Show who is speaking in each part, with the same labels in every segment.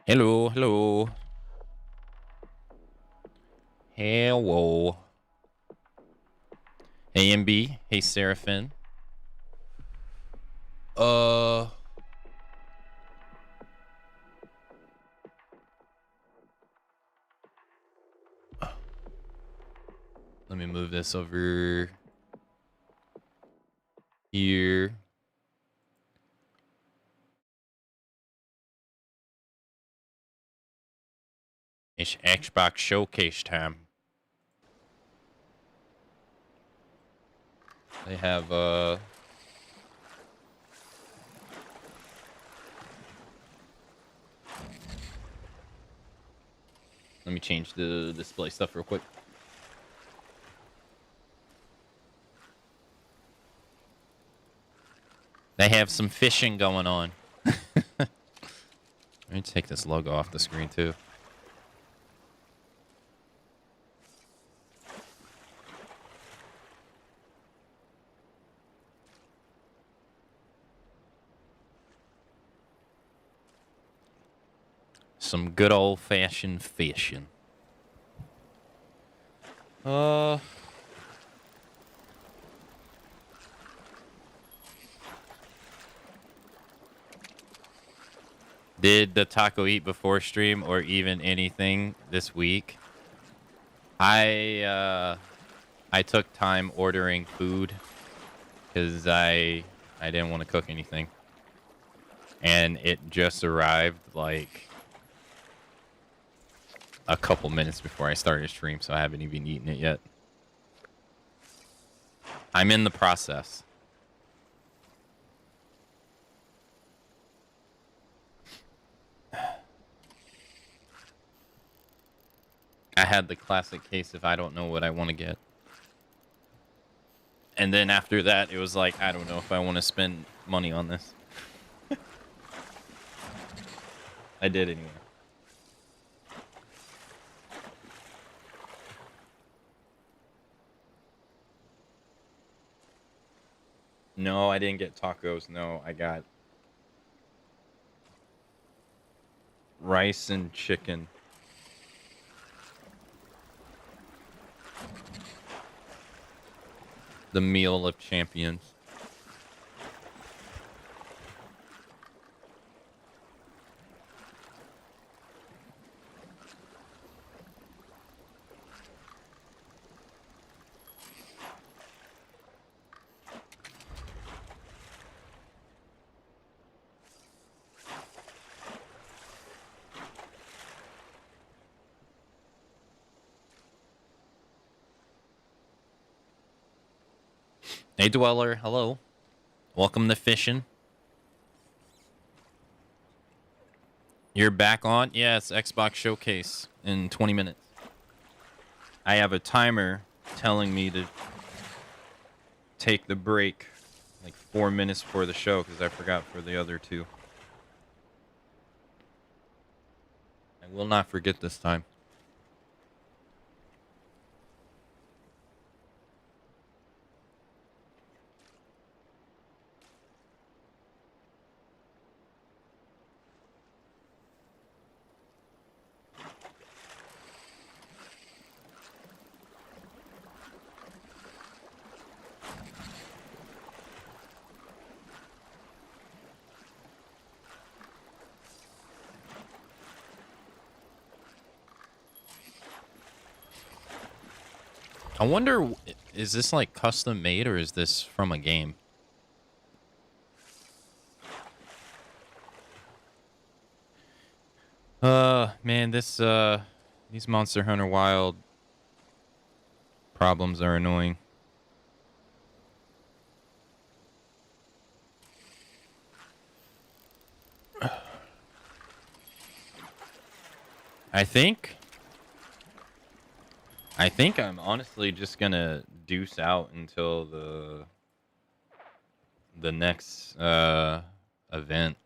Speaker 1: Hello, hello. Hello. Hey, MB. Hey, Seraphin. Uh, Let me move this over here. It's Xbox Showcase time. They have, let me change the display stuff real quick. They have some fishing going on. Let me take this logo off the screen, too. Some good old-fashioned fishing. Did the taco eat before stream or even anything this week? I took time ordering food because I didn't want to cook anything, and it just arrived like a couple minutes before I started stream, so I haven't even eaten it yet. I'm in the process. I had the classic case if I don't know what I want to get. And then after that, it was like, I don't know if I want to spend money on this. I did anyway. No, I didn't get tacos. No, I got rice and chicken. The meal of champions. Hey, Dweller. Hello. Welcome to fishing. You're back on? Yeah, it's Xbox Showcase in 20 minutes. I have a timer telling me to take the break like 4 minutes for the show because I forgot for the other two. I will not forget this time. I wonder, is this like custom made or is this from a game? Man, these Monster Hunter Wild problems are annoying. I think I'm honestly just gonna deuce out until the next event.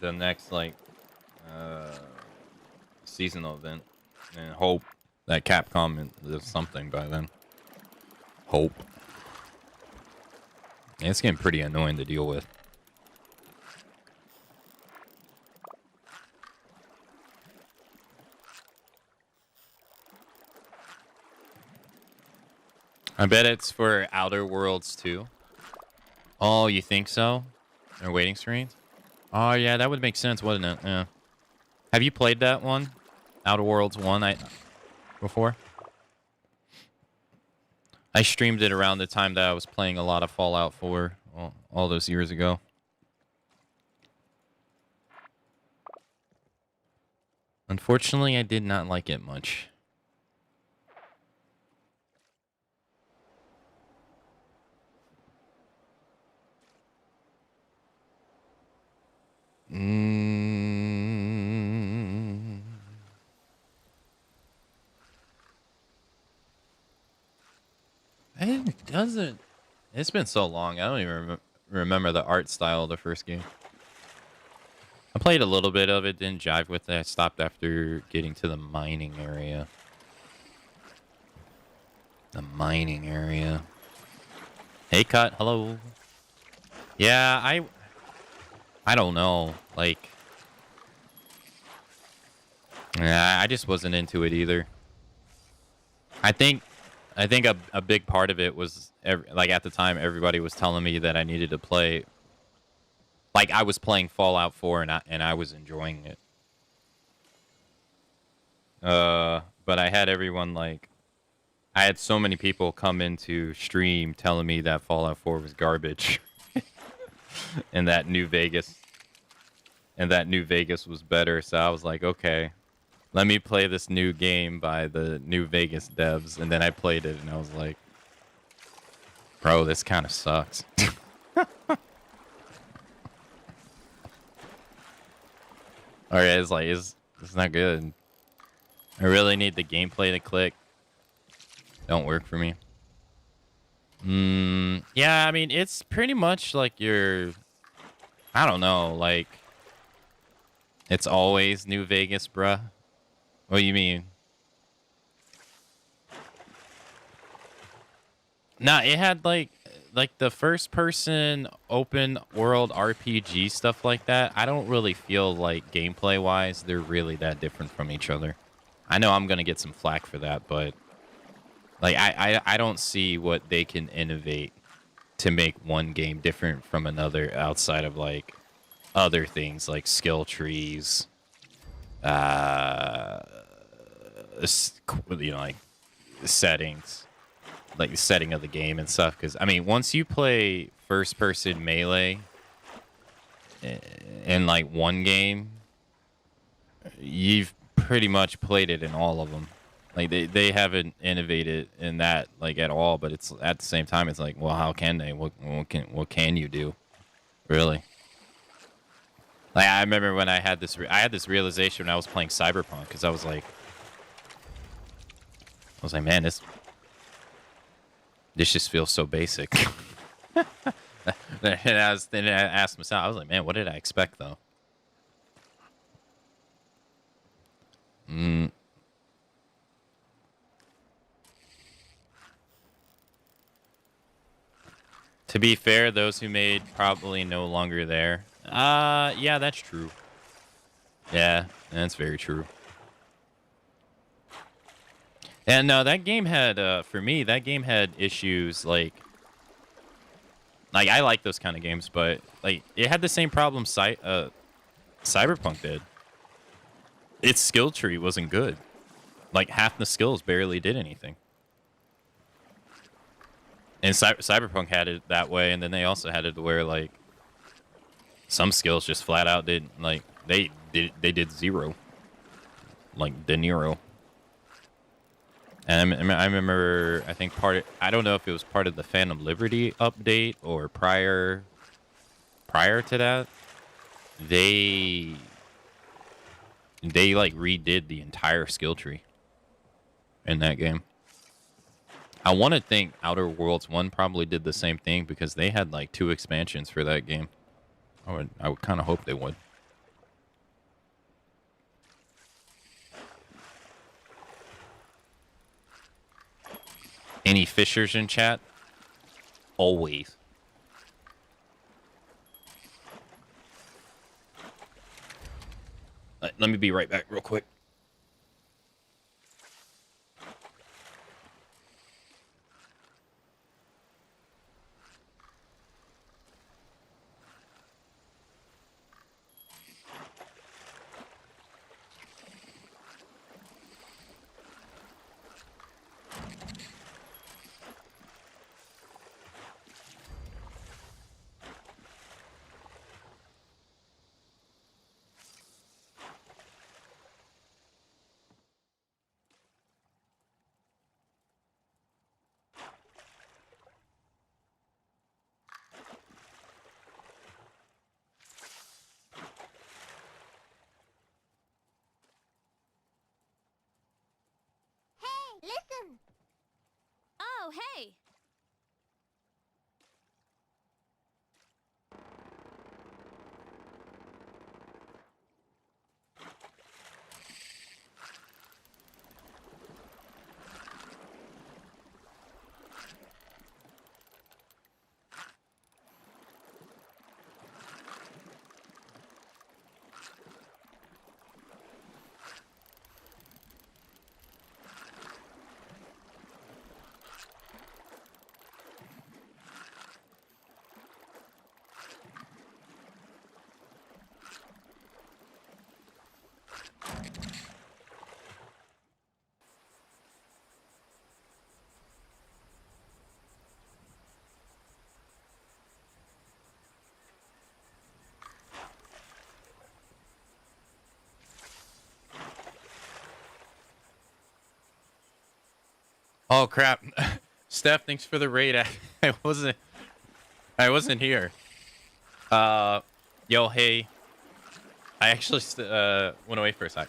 Speaker 1: The next like seasonal event, and hope that Capcom does something by then. Hope. Yeah, it's getting pretty annoying to deal with. I bet it's for Outer Worlds too. Oh, you think so? They're waiting screens? Oh, yeah, that would make sense, wouldn't it? Yeah. Have you played that one? Outer Worlds 1 before? I streamed it around the time that I was playing a lot of Fallout 4 all those years ago. Unfortunately, I did not like it much. It doesn't. It's been so long. I don't even remember the art style of the first game. I played a little bit of it, didn't jive with it. I stopped after getting to the mining area. The mining area. Hey, Cut. Hello. Yeah, I don't know. Like, yeah, I just wasn't into it either. I think a big part of it was like at the time everybody was telling me that I needed to play. Like I was playing Fallout 4 and I was enjoying it. But I had everyone like, I had so many people come into stream telling me that Fallout 4 was garbage, and that New Vegas was better. So I was like, okay, let me play this new game by the New Vegas devs, and then I played it, and I was like, bro, this kind of sucks. Alright, it's like, it's not good. I really need the gameplay to click. Don't work for me. Yeah, I mean, it's pretty much like your, I don't know, like, it's always New Vegas, bruh. What do you mean? Nah, it had like the first person open world RPG stuff like that. I don't really feel like gameplay wise they're really that different from each other. I know I'm gonna get some flack for that, but like I don't see what they can innovate to make one game different from another outside of like other things like skill trees, you know, like settings, like the setting of the game and stuff. Because I mean, once you play first-person melee in like one game, you've pretty much played it in all of them. Like they haven't innovated in that like at all. But it's at the same time, it's like, well, how can they? What can you do, really? Like I remember when I had this realization when I was playing Cyberpunk, because I was like, man, this just feels so basic. Then I asked myself, I was like, man, what did I expect though? To be fair, those who made probably no longer there. Yeah, that's true. Yeah, that's very true. And no, that game had, for me, that game had issues like I like those kind of games, but like it had the same problem Cyberpunk did. Its skill tree wasn't good. Like half the skills barely did anything. And Cyberpunk had it that way, and then they also had it where like some skills just flat out did like they did zero, like De Niro. And I remember, I think I don't know if it was part of the Phantom Liberty update or prior to that, they like redid the entire skill tree in that game. I want to think Outer Worlds 1 probably did the same thing because they had like 2 expansions for that game. I would kind of hope they would. Any fishers in chat? Always. Let me be right back real quick.
Speaker 2: Listen! Oh, hey!
Speaker 1: Oh crap. Steph, thanks for the raid. I wasn't here. Yo, hey. I actually went away for a sec.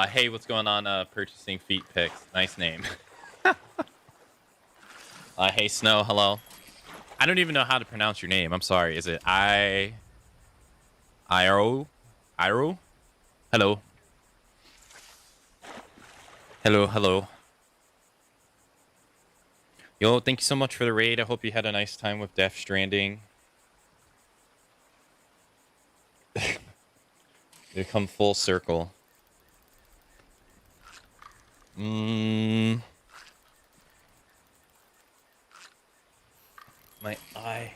Speaker 1: Hey, what's going on? Purchasing feet pics. Nice name. Hey, Snow. Hello. I don't even know how to pronounce your name. I'm sorry. Is it Iro? Iro? Hello. Hello. Yo, thank you so much for the raid. I hope you had a nice time with Death Stranding. You come full circle. My eye.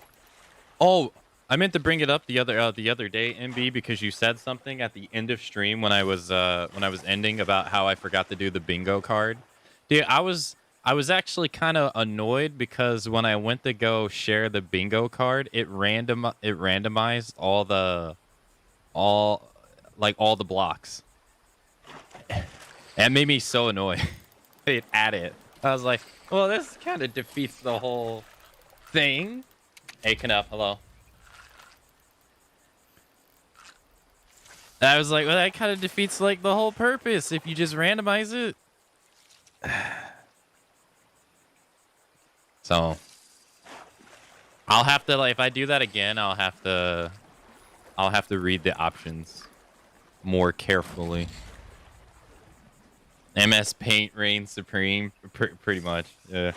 Speaker 1: Oh, I meant to bring it up the other day, MB, because you said something at the end of stream when I was ending about how I forgot to do the bingo card. Dude, I was actually kind of annoyed because when I went to go share the bingo card, it randomized all the blocks. That made me so annoyed. It added. I was like, well, this kind of defeats the whole thing. Hey, Knuff, hello. I was like, well, that kind of defeats like the whole purpose if you just randomize it. So I'll have to if I do that again, I'll have to read the options more carefully. MS Paint reigns supreme, pretty much. Yeah.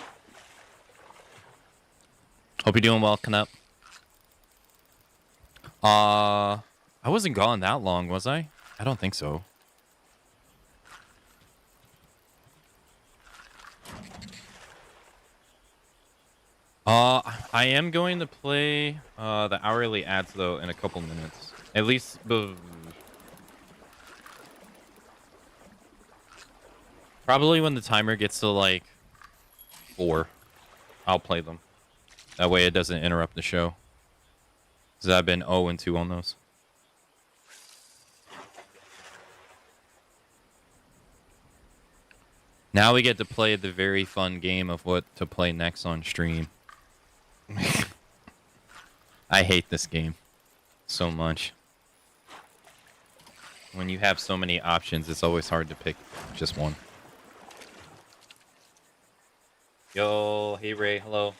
Speaker 1: Hope you're doing well, Knupp. I wasn't gone that long, was I? I don't think so. I am going to play the hourly ads though in a couple minutes. At least probably when the timer gets to like 4, I'll play them. That way it doesn't interrupt the show. Because I've been 0-2 on those. Now we get to play the very fun game of what to play next on stream. I hate this game so much. When you have so many options, it's always hard to pick just one. Yo, hey Ray, hello.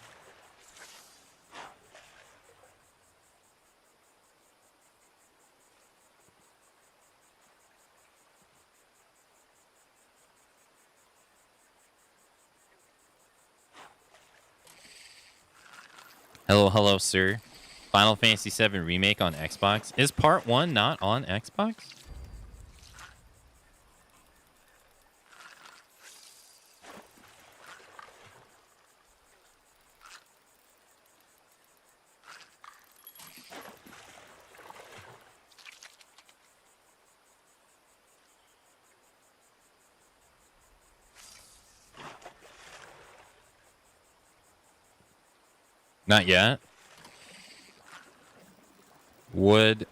Speaker 1: Hello, sir. Final Fantasy VII Remake on Xbox. Is Part 1 not on Xbox? Not yet. Would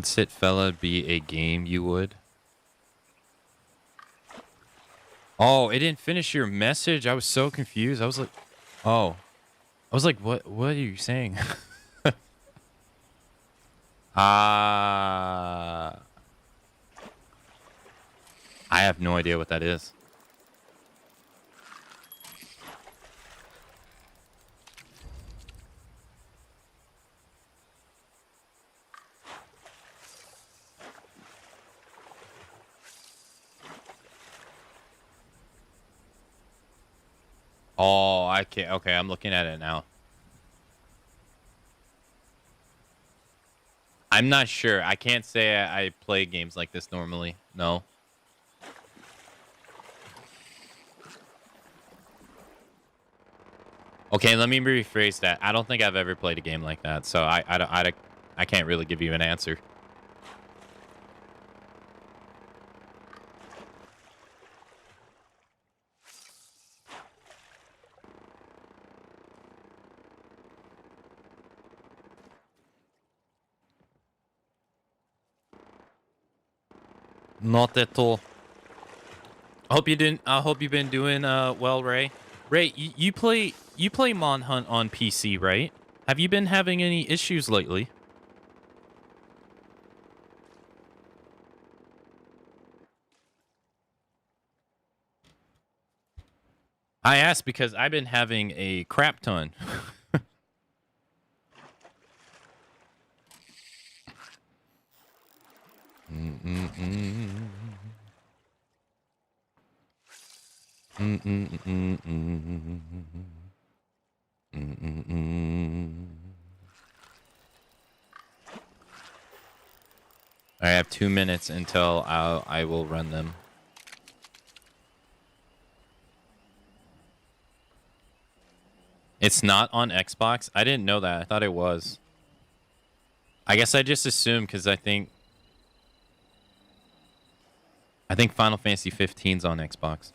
Speaker 1: Sit Fella be a game you would? Oh, it didn't finish your message. I was so confused. I was like, oh. I was like, what are you saying? I have no idea what that is. Oh, I can't. Okay, I'm looking at it now. I'm not sure. I can't say I play games like this normally. No. Okay, let me rephrase that. I don't think I've ever played a game like that, so I can't really give you an answer. Not at all. I hope you've been doing well, Ray. Ray, you play Monhunt on PC, right? Have you been having any issues lately? I asked because I've been having a crap ton. I have 2 minutes until I will run them. It's not on Xbox? I didn't know that. I thought it was. I guess I just assumed because I think Final Fantasy 15's on Xbox.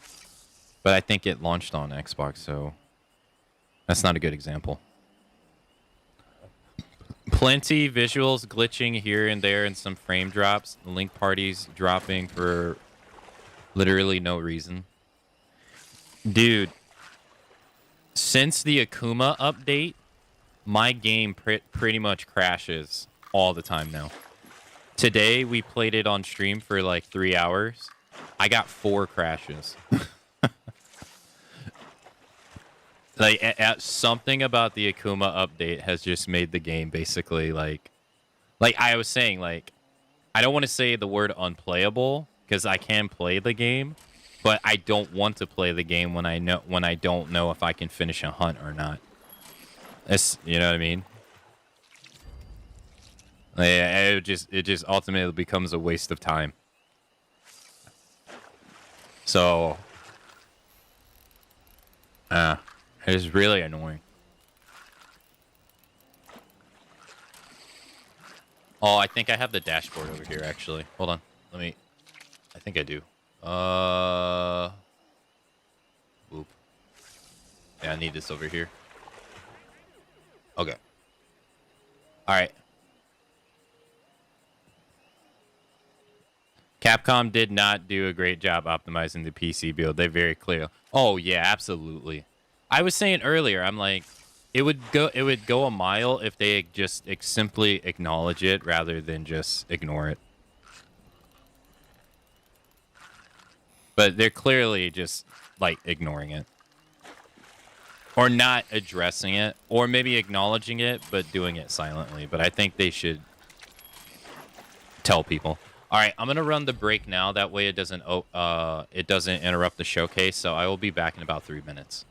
Speaker 1: But I think it launched on Xbox, so that's not a good example. Plenty visuals glitching here and there and some frame drops. Link parties dropping for literally no reason. Dude, since the Akuma update, my game pretty much crashes all the time now. Today, we played it on stream for like 3 hours. I got 4 crashes. Like, something about the Akuma update has just made the game basically like I was saying, like, I don't want to say the word unplayable because I can play the game, but I don't want to play the game when I don't know if I can finish a hunt or not. You know what I mean? It just ultimately becomes a waste of time. So, it is really annoying. Oh, I think I have the dashboard over here, actually. Hold on. I think I do. Boop. Yeah, I need this over here. Okay. Alright. Capcom did not do a great job optimizing the PC build. They're very clear. Oh, yeah, absolutely. I was saying earlier, I'm like, it would go a mile if they just simply acknowledge it rather than just ignore it. But they're clearly just, like, ignoring it. Or not addressing it. Or maybe acknowledging it, but doing it silently. But I think they should tell people. All right, I'm gonna run the break now. That way, it doesn't interrupt the showcase. So I will be back in about 3 minutes.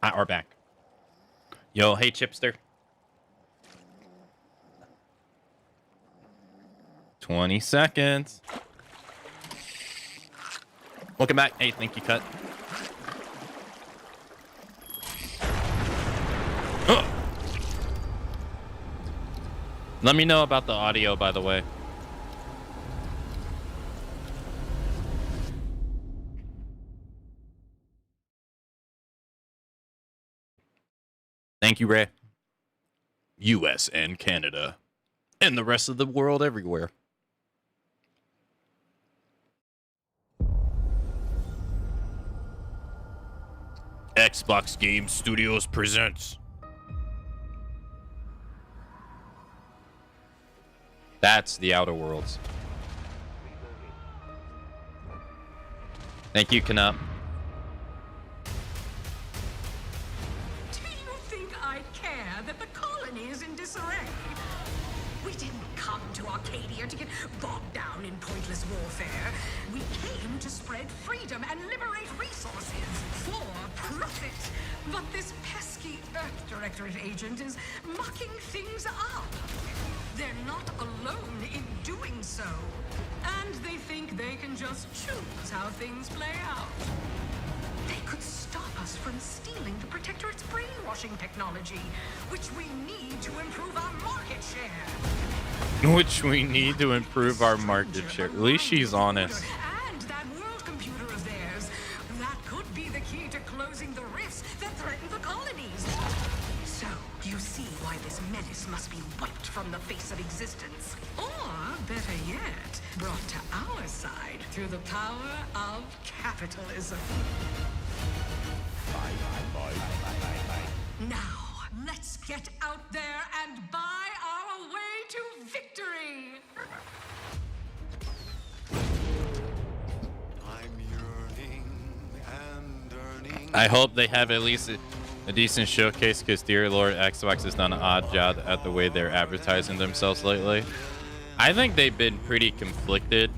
Speaker 1: All right, we're back. Yo, hey, Chipster. 20 seconds. Welcome back. Hey, thank you, Cut. Let me know about the audio, by the way. Thank you, Ray. US and Canada. And the rest of the world everywhere. Xbox Game Studios presents. That's the Outer Worlds. Thank you, Kanap.
Speaker 3: Do you think I care that the colony is in disarray? We didn't come to Arcadia to get bogged down in pointless warfare. We came to spread freedom and liberate resources for profit. But this pesky Earth Directorate agent is mucking things up. They're not alone in doing so. And they think they can just choose how things play out. They could stop us from stealing the Protectorate's brainwashing technology, which we need to improve our market share.
Speaker 1: Which we need to improve our market share. At least she's honest.
Speaker 3: And that world computer of theirs. That could be the key to closing the rifts that threaten the colonies. So, you see why this menace must be wiped from the face of existence. Or, better yet, brought to our side through the power of capitalism. Now, let's get out there and buy our way to victory!
Speaker 4: I'm yearning and earning.
Speaker 1: I hope they have at least a decent showcase, because dear Lord, Xbox has done an odd job at the way they're advertising themselves lately. I think they've been pretty conflicted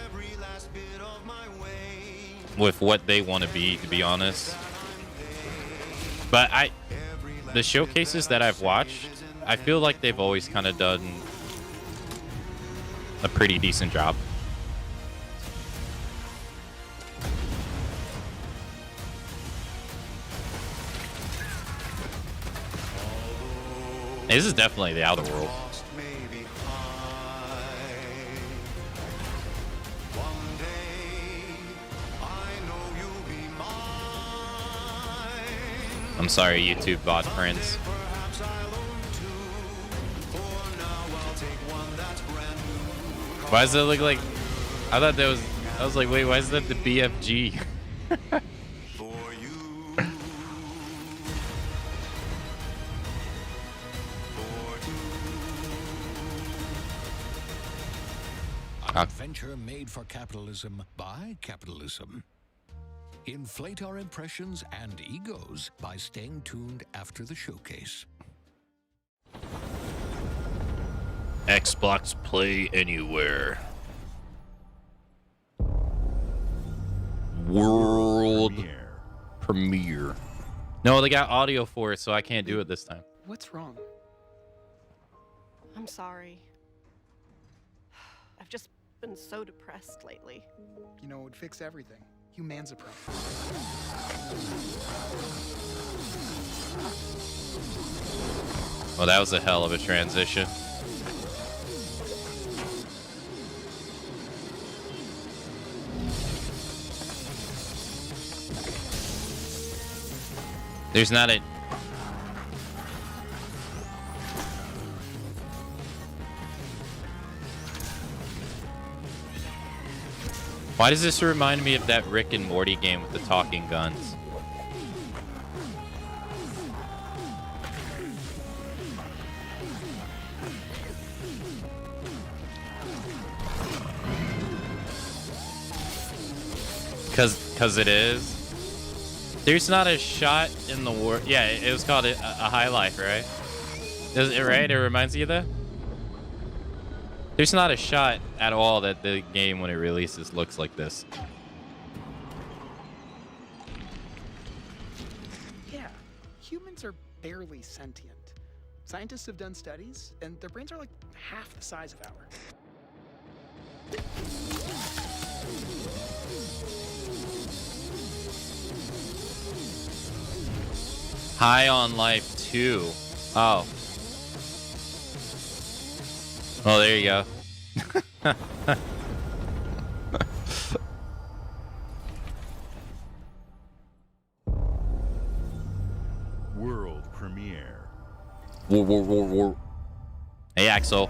Speaker 4: Every last bit of my way.
Speaker 1: with what they want to be honest. But the showcases that I've watched, I feel like they've always kind of done a pretty decent job. This is definitely the Outer World.
Speaker 4: Lost maybe high. One day, I know you'll be mine.
Speaker 1: I'm sorry, YouTube bot friends.
Speaker 4: Perhaps I'll own two. For now, I'll take one that's brand new.
Speaker 1: Why does it look like? I thought that was. I was like, wait, why is that the BFG?
Speaker 4: For you.
Speaker 5: An adventure made for capitalism by capitalism. Inflate our impressions and egos by staying tuned after the showcase.
Speaker 1: Xbox Play Anywhere. World premiere. No, they got audio for it, so I can't do it this time.
Speaker 6: What's wrong?
Speaker 7: I'm sorry. I've just been so depressed lately.
Speaker 6: You know, it would fix everything. Humanzapro.
Speaker 1: Well, that was a hell of a transition. There's not a... Why does this remind me of that Rick and Morty game with the talking guns? Cause it is. There's not a shot in the world. Yeah, it was called a High Life, right? Is it right? It reminds you of that? There's not a shot at all that the game, when it releases, looks like this.
Speaker 6: Yeah, humans are barely sentient. Scientists have done studies, and their brains are like half the size of ours.
Speaker 1: High on Life 2. Oh. Oh, there you go.
Speaker 8: World premiere.
Speaker 1: Whoa. Hey, Axel.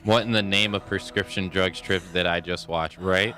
Speaker 1: What in the name of prescription drugs trip did I just watch, right?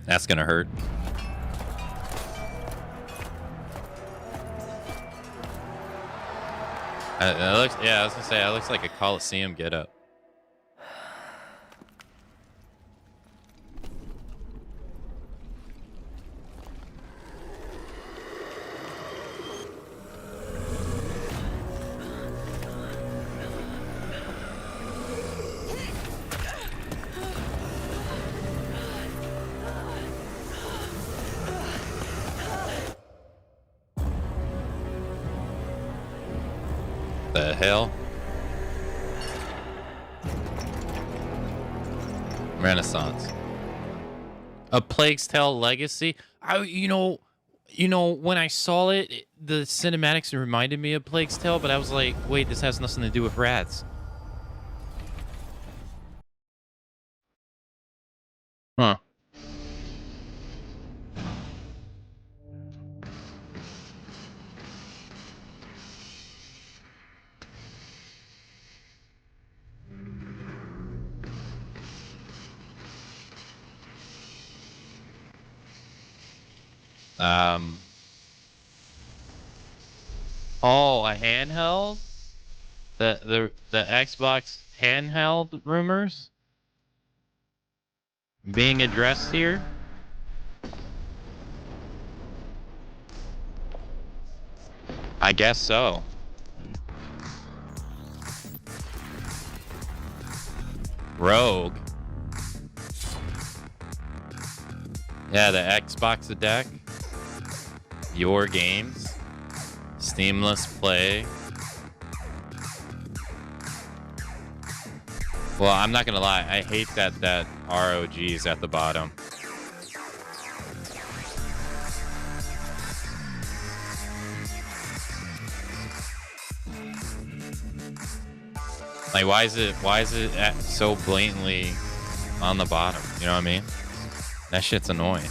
Speaker 1: That's gonna hurt. It looks, yeah, I was gonna say, it looks like a Coliseum getup. The hell? Renaissance. A Plague's Tale Legacy. You know, when I saw it, the cinematics reminded me of Plague's Tale, but I was like, wait, this has nothing to do with rats. Huh. Oh, a handheld? The Xbox handheld rumors being addressed here? I guess so. Rogue. Yeah, the Xbox deck. Your games. Seamless play. Well, I'm not gonna lie. I hate that ROG is at the bottom. Like, why is it so blatantly on the bottom? You know what I mean? That shit's annoying.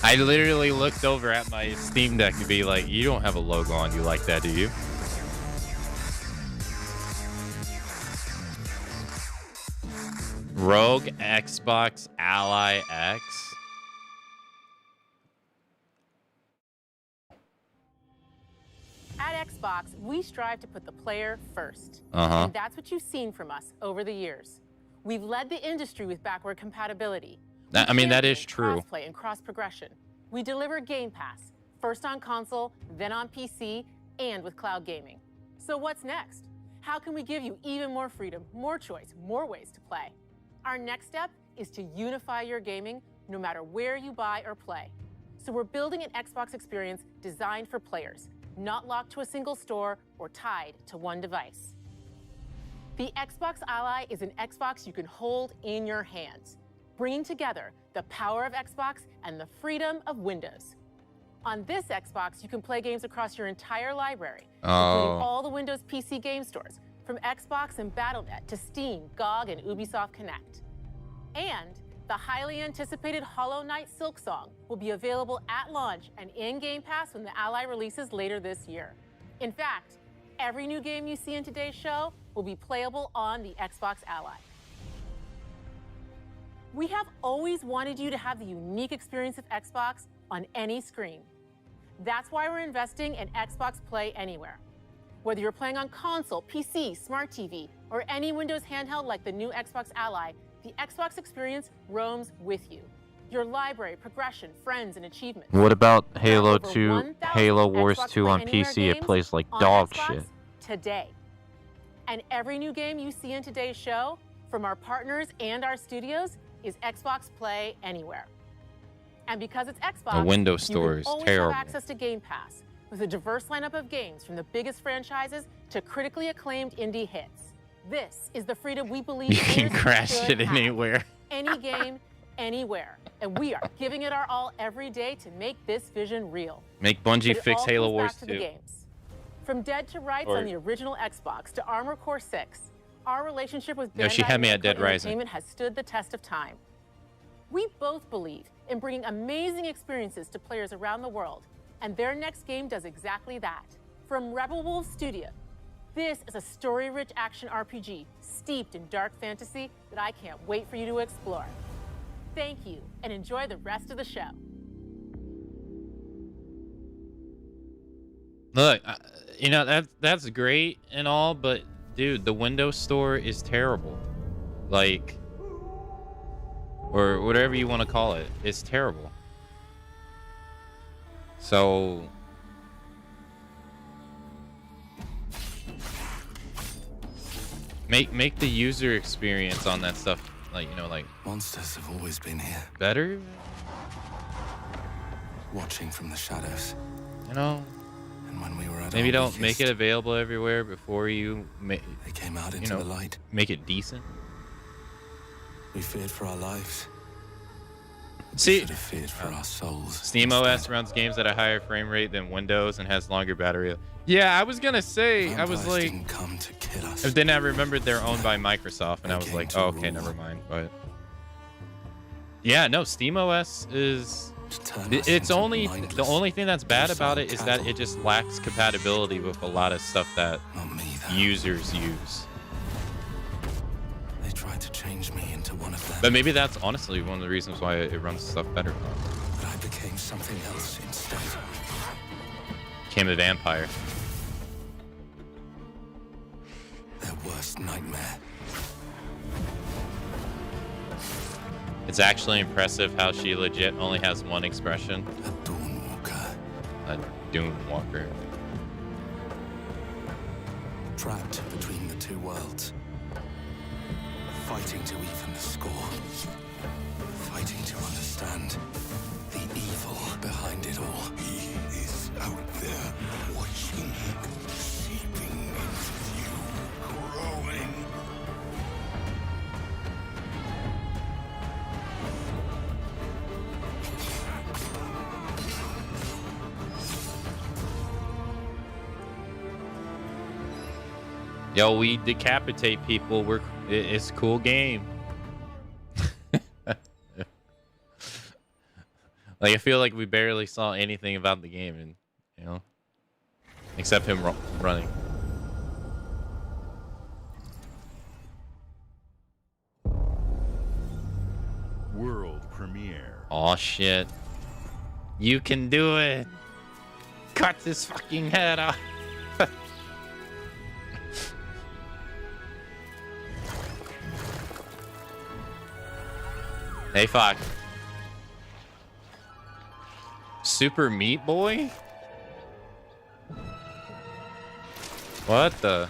Speaker 1: I literally looked over at my Steam Deck to be like, you don't have a logo on you like that, do you? Rogue Xbox Ally X.
Speaker 9: At Xbox, we strive to put the player first.
Speaker 1: Uh-huh.
Speaker 9: And that's what you've seen from us over the years. We've led the industry with backward compatibility.
Speaker 1: I mean, that is true.
Speaker 9: Crossplay and cross progression. We deliver Game Pass, first on console, then on PC, and with cloud gaming. So what's next? How can we give you even more freedom, more choice, more ways to play? Our next step is to unify your gaming no matter where you buy or play. So we're building an Xbox experience designed for players, not locked to a single store or tied to one device. The Xbox Ally is an Xbox you can hold in your hands, bringing together the power of Xbox and the freedom of Windows. On this Xbox, you can play games across your entire library, including all the Windows PC game stores, from Xbox and Battle.net to Steam, GOG, and Ubisoft Connect. And the highly anticipated Hollow Knight Silksong will be available at launch and in Game Pass when the Ally releases later this year. In fact, every new game you see in today's show will be playable on the Xbox Ally. We have always wanted you to have the unique experience of Xbox on any screen. That's why we're investing in Xbox Play Anywhere. Whether you're playing on console, PC, smart TV, or any Windows handheld like the new Xbox Ally, the Xbox experience roams with you. Your library, progression, friends, and achievements.
Speaker 1: What about Halo
Speaker 9: Over
Speaker 1: 2,
Speaker 9: 1,000
Speaker 1: Halo Wars
Speaker 9: Xbox
Speaker 1: 2
Speaker 9: Play
Speaker 1: on
Speaker 9: Anywhere
Speaker 1: PC? It
Speaker 9: games
Speaker 1: plays like
Speaker 9: on
Speaker 1: dog
Speaker 9: Xbox
Speaker 1: shit.
Speaker 9: Today. And every new game you see in today's show, from our partners and our studios, is Xbox Play Anywhere. And because it's Xbox,
Speaker 1: The Windows Store
Speaker 9: you
Speaker 1: is
Speaker 9: can always
Speaker 1: terrible.
Speaker 9: have access to Game Pass with a diverse lineup of games from the biggest franchises to critically acclaimed indie hits. This is the freedom we believe
Speaker 1: You can
Speaker 9: players
Speaker 1: crash
Speaker 9: should
Speaker 1: it
Speaker 9: have.
Speaker 1: anywhere.
Speaker 9: Any game, anywhere. And we are giving it our all every day to make this vision real.
Speaker 1: Make
Speaker 9: But
Speaker 1: Bungie
Speaker 9: it
Speaker 1: fix
Speaker 9: all
Speaker 1: Halo
Speaker 9: comes
Speaker 1: Wars
Speaker 9: back to the
Speaker 1: 2.
Speaker 9: games. From Dead to Rights
Speaker 1: Or-
Speaker 9: on the original Xbox to Armored Core 6, our relationship with
Speaker 1: No, she
Speaker 9: Bandai
Speaker 1: had me at
Speaker 9: Namco
Speaker 1: Dead Rising.
Speaker 9: Entertainment has stood the test of time. We both believe in bringing amazing experiences to players around the world, and their next game does exactly that. From Rebel Wolves Studio, this is a story-rich action RPG steeped in dark fantasy that I can't wait for you to explore. Thank you, and enjoy the rest of the show.
Speaker 1: Look, you know, that's great and all, but dude, the Windows Store is terrible. Like, or whatever you want to call it, it's terrible. So make the user experience on that stuff, like, you know, like,
Speaker 4: Monsters have always been here.
Speaker 1: better.
Speaker 4: watching from the shadows.
Speaker 1: You know,
Speaker 4: And when we were at
Speaker 1: maybe
Speaker 4: our
Speaker 1: don't make it
Speaker 4: weakest,
Speaker 1: available everywhere before you
Speaker 4: they came out into the light.
Speaker 1: make it decent.
Speaker 4: We feared for our lives. We
Speaker 1: See,
Speaker 4: should have feared for our souls.
Speaker 1: SteamOS
Speaker 4: instead.
Speaker 1: runs games at a higher frame rate than Windows and has longer battery. Yeah, I was gonna say, I was
Speaker 4: Vampires
Speaker 1: like,
Speaker 4: didn't come to kill us.
Speaker 1: and then I remembered they're owned by Microsoft, and I was
Speaker 4: They
Speaker 1: like,
Speaker 4: came
Speaker 1: oh,
Speaker 4: to
Speaker 1: okay,
Speaker 4: rule.
Speaker 1: never mind. But yeah, no, SteamOS is.
Speaker 4: To turn us
Speaker 1: It's
Speaker 4: into
Speaker 1: only the
Speaker 4: mindless,
Speaker 1: only thing that's bad about it is that
Speaker 4: cattle.
Speaker 1: it just lacks compatibility with a lot of stuff that
Speaker 4: Not me, though.
Speaker 1: users use.
Speaker 4: They tried to change me into one of them.
Speaker 1: But maybe that's honestly one of the reasons why it runs stuff better.
Speaker 4: But I became something else instead.
Speaker 1: Became a vampire.
Speaker 4: Their worst nightmare.
Speaker 1: It's actually impressive how she legit only has one expression.
Speaker 4: A Dawnwalker.
Speaker 1: A Dune Walker.
Speaker 4: Trapped between the two worlds. Fighting to even the score. Fighting to understand the evil behind it all. He is out there watching, seeping into you, growing.
Speaker 1: Yo, we decapitate people. It's a cool game. Like, I feel like we barely saw anything about the game, and except him running.
Speaker 8: World premiere.
Speaker 1: Aw, shit. You can do it. Cut this fucking head off. Hey, fuck. Super Meat Boy? What the?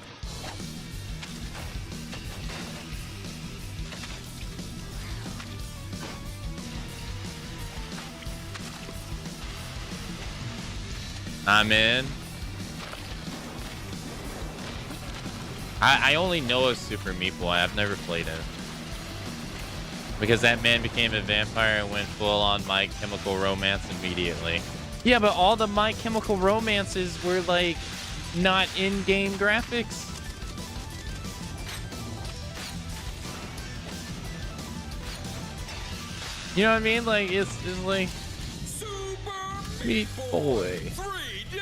Speaker 1: I'm in. I only know of Super Meat Boy. I've never played it. Because that man became a vampire and went full on My Chemical Romance immediately. Yeah, but all the My Chemical Romances were like not in-game graphics. You know what I mean? Like it's like
Speaker 4: Super
Speaker 1: Meat Boy.
Speaker 4: 3D.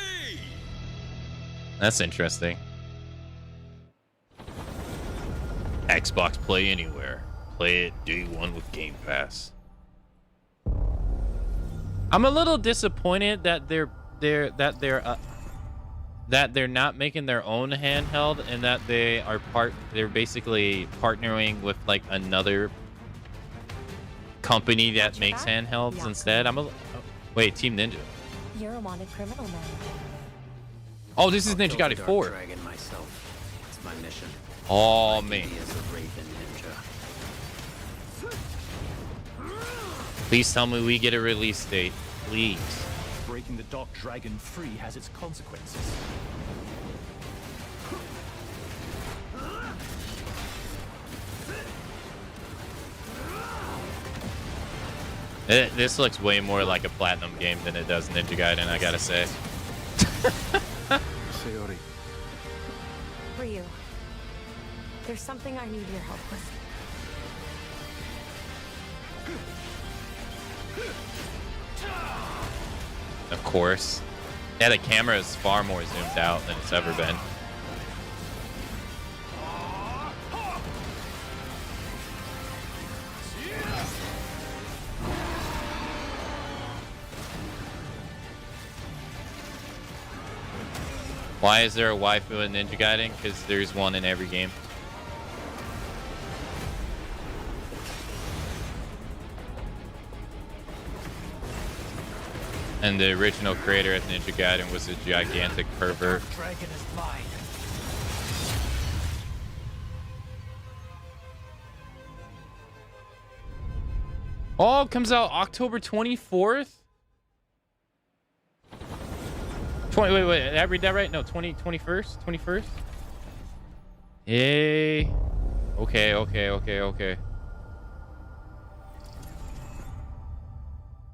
Speaker 1: That's interesting. Xbox Play Anywhere. Play it day one with Game Pass. I'm a little disappointed that they're not making their own handheld, and that they're basically partnering with like another company that makes handhelds instead. Wait, Team Ninja.
Speaker 2: You're a wanted criminal now.
Speaker 1: Oh, this is Ninja Gaiden 4.
Speaker 10: Dragon myself. It's my mission.
Speaker 1: Oh
Speaker 10: My
Speaker 1: man.
Speaker 10: duty as a Raven Ninja.
Speaker 1: Please tell me we get a release date. Please.
Speaker 11: Breaking the Dark Dragon free has its consequences.
Speaker 1: This looks way more like a Platinum game than it does Ninja Gaiden, I gotta say.
Speaker 4: Sayori.
Speaker 2: Ryu, there's something I need your help with.
Speaker 1: Of course. Yeah, the camera is far more zoomed out than it's ever been. Why is there a waifu in Ninja Gaiden? Because there's one in every game. And the original creator of Ninja Gaiden was a gigantic pervert.
Speaker 11: Dragon is mine.
Speaker 1: Oh, it comes out October 24th? Wait, did I read that right? No, 21st? Yay. Okay.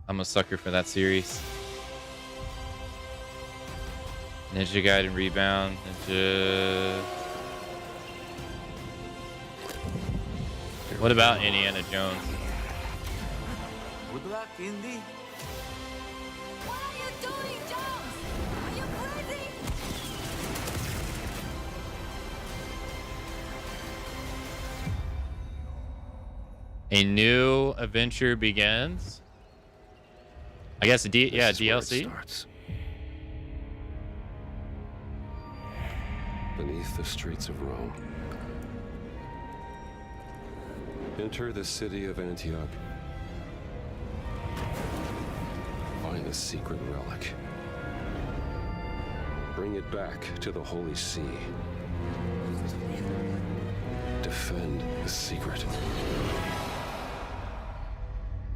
Speaker 1: I'm a sucker for that series. Ninja Gaiden Rebound. Ninja... What about Indiana Jones?
Speaker 4: Good luck, Indy.
Speaker 2: What are you doing, Jones? Are you crazy?
Speaker 1: A new adventure begins. I guess DLC.
Speaker 4: Starts. Beneath the streets of Rome. Enter the city of Antioch. Find the secret relic. Bring it back to the Holy See. Defend the secret.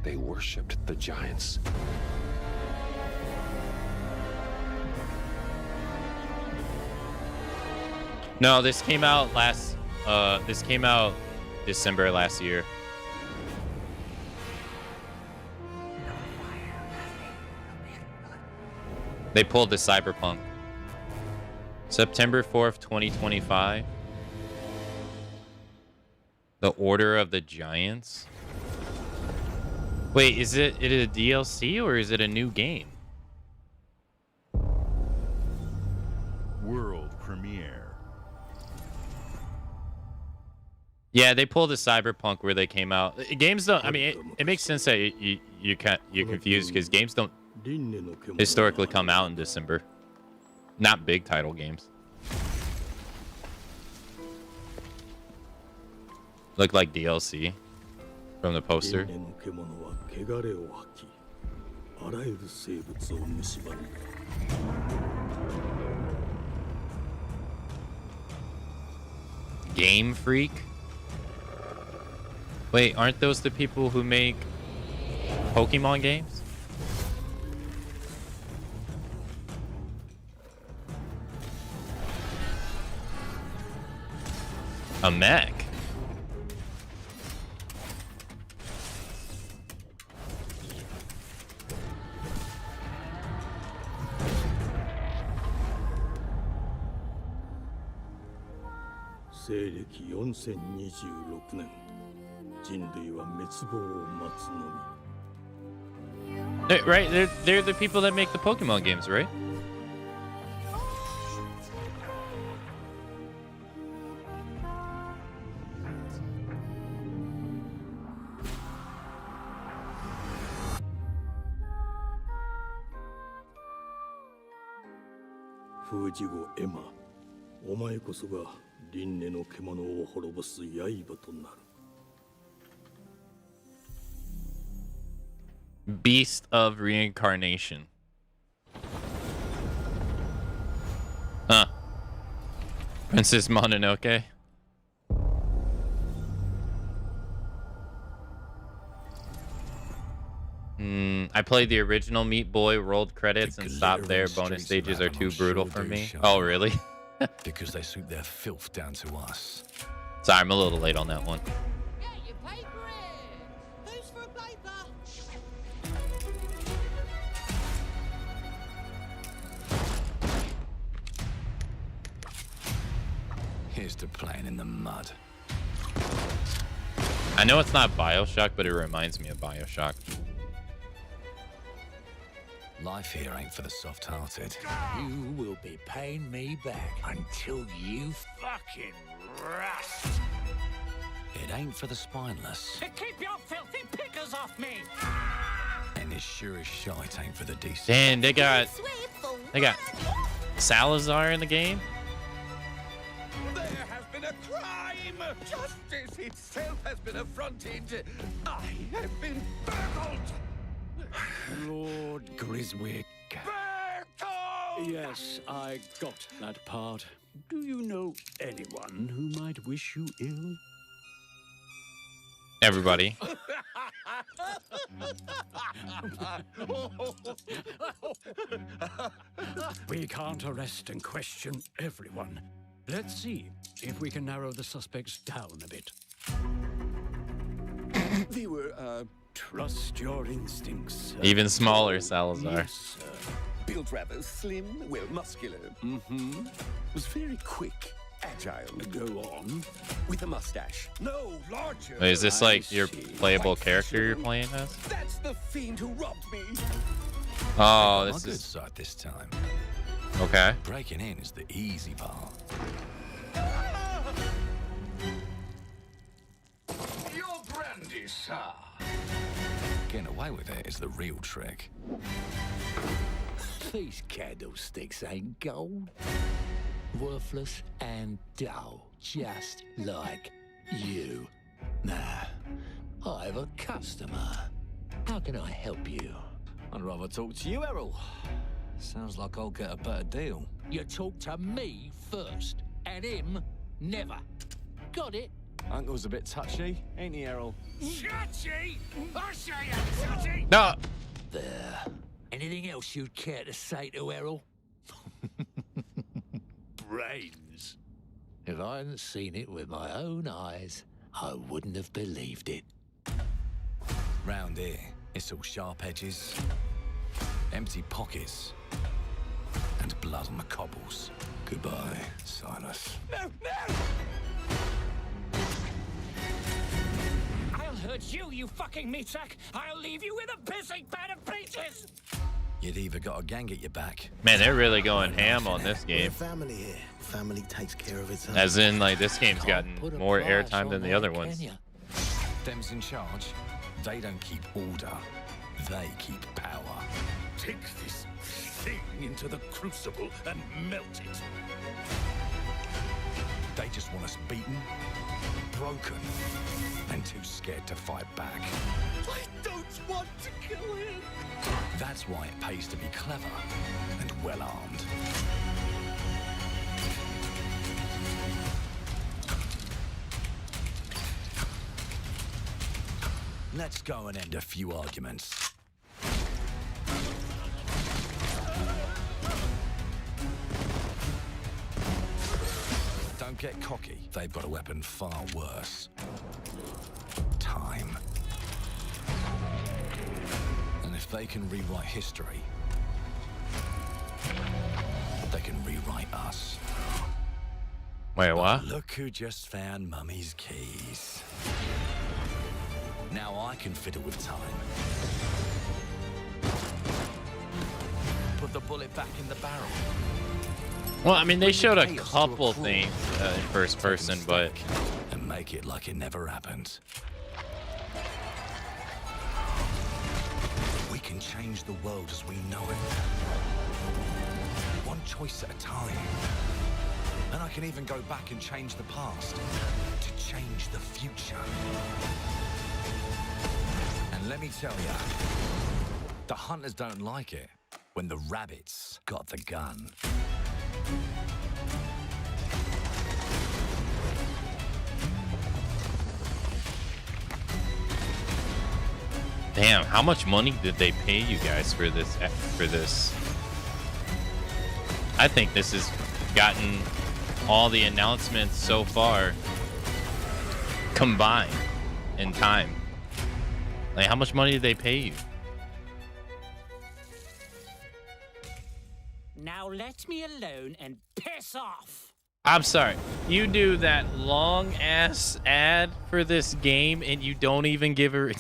Speaker 4: They worshipped the giants.
Speaker 1: No, this came out December last year. They pulled the Cyberpunk. September 4th, 2025. The Order of the Giants. Wait, is it a DLC or is it a new game?
Speaker 8: World premiere.
Speaker 1: Yeah, they pulled the Cyberpunk where they came out. Games don't. I mean, it makes sense that you're confused because games don't historically come out in December. Not big title games. Look like DLC from the poster. Game Freak? Wait, aren't those the people who make Pokemon games? A mech? Right, they're the people that make the Pokemon games, right? Beast of Reincarnation. Huh. Princess Mononoke. I played the original Meat Boy, rolled credits, and stopped there. Bonus stages are too brutal for me. Oh, really?
Speaker 5: Because they suit their filth down to us.
Speaker 1: Sorry, I'm a little late on that one.
Speaker 5: Here's to playing in the mud.
Speaker 1: I know it's not BioShock, but it reminds me of BioShock.
Speaker 5: Life here ain't for the soft-hearted.
Speaker 11: You will be paying me back until you fucking rust.
Speaker 5: It ain't for the spineless.
Speaker 11: Keep your filthy pickers off me!
Speaker 5: And as sure as shite ain't for the decent.
Speaker 1: Damn, they got Salazar in the game.
Speaker 4: There has been a crime! Justice itself has been affronted! I have been burgled!
Speaker 12: Lord Griswick.
Speaker 4: Bertold!
Speaker 12: Yes, I got that part. Do you know anyone who might wish you ill?
Speaker 1: Everybody.
Speaker 12: We can't arrest and question everyone. Let's see if we can narrow the suspects down a bit.
Speaker 4: They were,
Speaker 12: Trust your instincts, sir.
Speaker 1: Even smaller Salazar.
Speaker 12: Yes, sir.
Speaker 4: built rather slim, well, muscular. Mm-hmm. Was very quick, agile.
Speaker 12: Go on.
Speaker 4: With a mustache. No, larger.
Speaker 1: Wait, is this like your playable
Speaker 4: Quite
Speaker 1: character you're
Speaker 4: sure.
Speaker 1: playing as?
Speaker 4: That's the fiend who robbed me.
Speaker 1: Oh, this
Speaker 13: My good
Speaker 1: is
Speaker 13: side this time.
Speaker 1: okay.
Speaker 13: Breaking in is the easy part.
Speaker 11: Your brandy, sir.
Speaker 13: Getting away with it is the real trick.
Speaker 11: These candlesticks ain't gold. Worthless and dull, just like you. Nah, I have a customer. How can I help you?
Speaker 14: I'd rather talk to you, Errol. Sounds like I'll get a better deal.
Speaker 11: You talk to me first, and him never. Got it?
Speaker 14: Uncle's a bit touchy, ain't he, Errol?
Speaker 11: Touchy? I say I'm touchy!
Speaker 1: No.
Speaker 11: There. Anything else you'd care to say to Errol? Brains. If I hadn't seen it with my own eyes, I wouldn't have believed it.
Speaker 13: Round here, it's all sharp edges, empty pockets, and blood on the cobbles. Goodbye, Silas.
Speaker 11: No, no! I'll hurt you, you fucking meatsack! I'll leave you with a pissing bed of peaches!
Speaker 13: You'd either got a gang at your back.
Speaker 1: Man, they're really going ham on this
Speaker 15: We're a
Speaker 1: game.
Speaker 15: family here. Family takes care of its own.
Speaker 1: As in, like, this game's gotten
Speaker 11: Put a
Speaker 1: more
Speaker 11: price
Speaker 1: airtime
Speaker 11: on
Speaker 1: than the
Speaker 11: that,
Speaker 1: other
Speaker 11: can
Speaker 1: ones.
Speaker 11: ya?
Speaker 13: Them's in charge. They don't keep order. They keep power.
Speaker 11: Take this thing into the crucible and melt it.
Speaker 13: They just want us beaten, broken, and too scared to fight back.
Speaker 11: I don't want to kill him.
Speaker 13: That's why it pays to be clever and well-armed. Let's go and end a few arguments. Don't get cocky. They've got a weapon far worse. Time. And if they can rewrite history, they can rewrite us.
Speaker 1: Wait, what?
Speaker 13: But look who just found Mummy's keys. Now I can fiddle with time. Put the bullet back in the barrel.
Speaker 1: Well, I mean, they showed a couple things in first person, but
Speaker 13: and make it like it never happened. We can change the world as we know it. One choice at a time. And I can even go back and change the past to change the future. And let me tell ya, the hunters don't like it when the rabbits got the gun.
Speaker 1: damn, how much money did they pay you guys for this? I think this has gotten all the announcements so far combined in time. Like, how much money did they pay you?
Speaker 11: Now let me alone and piss off.
Speaker 1: I'm sorry. You do that long ass ad for this game and you don't even give her.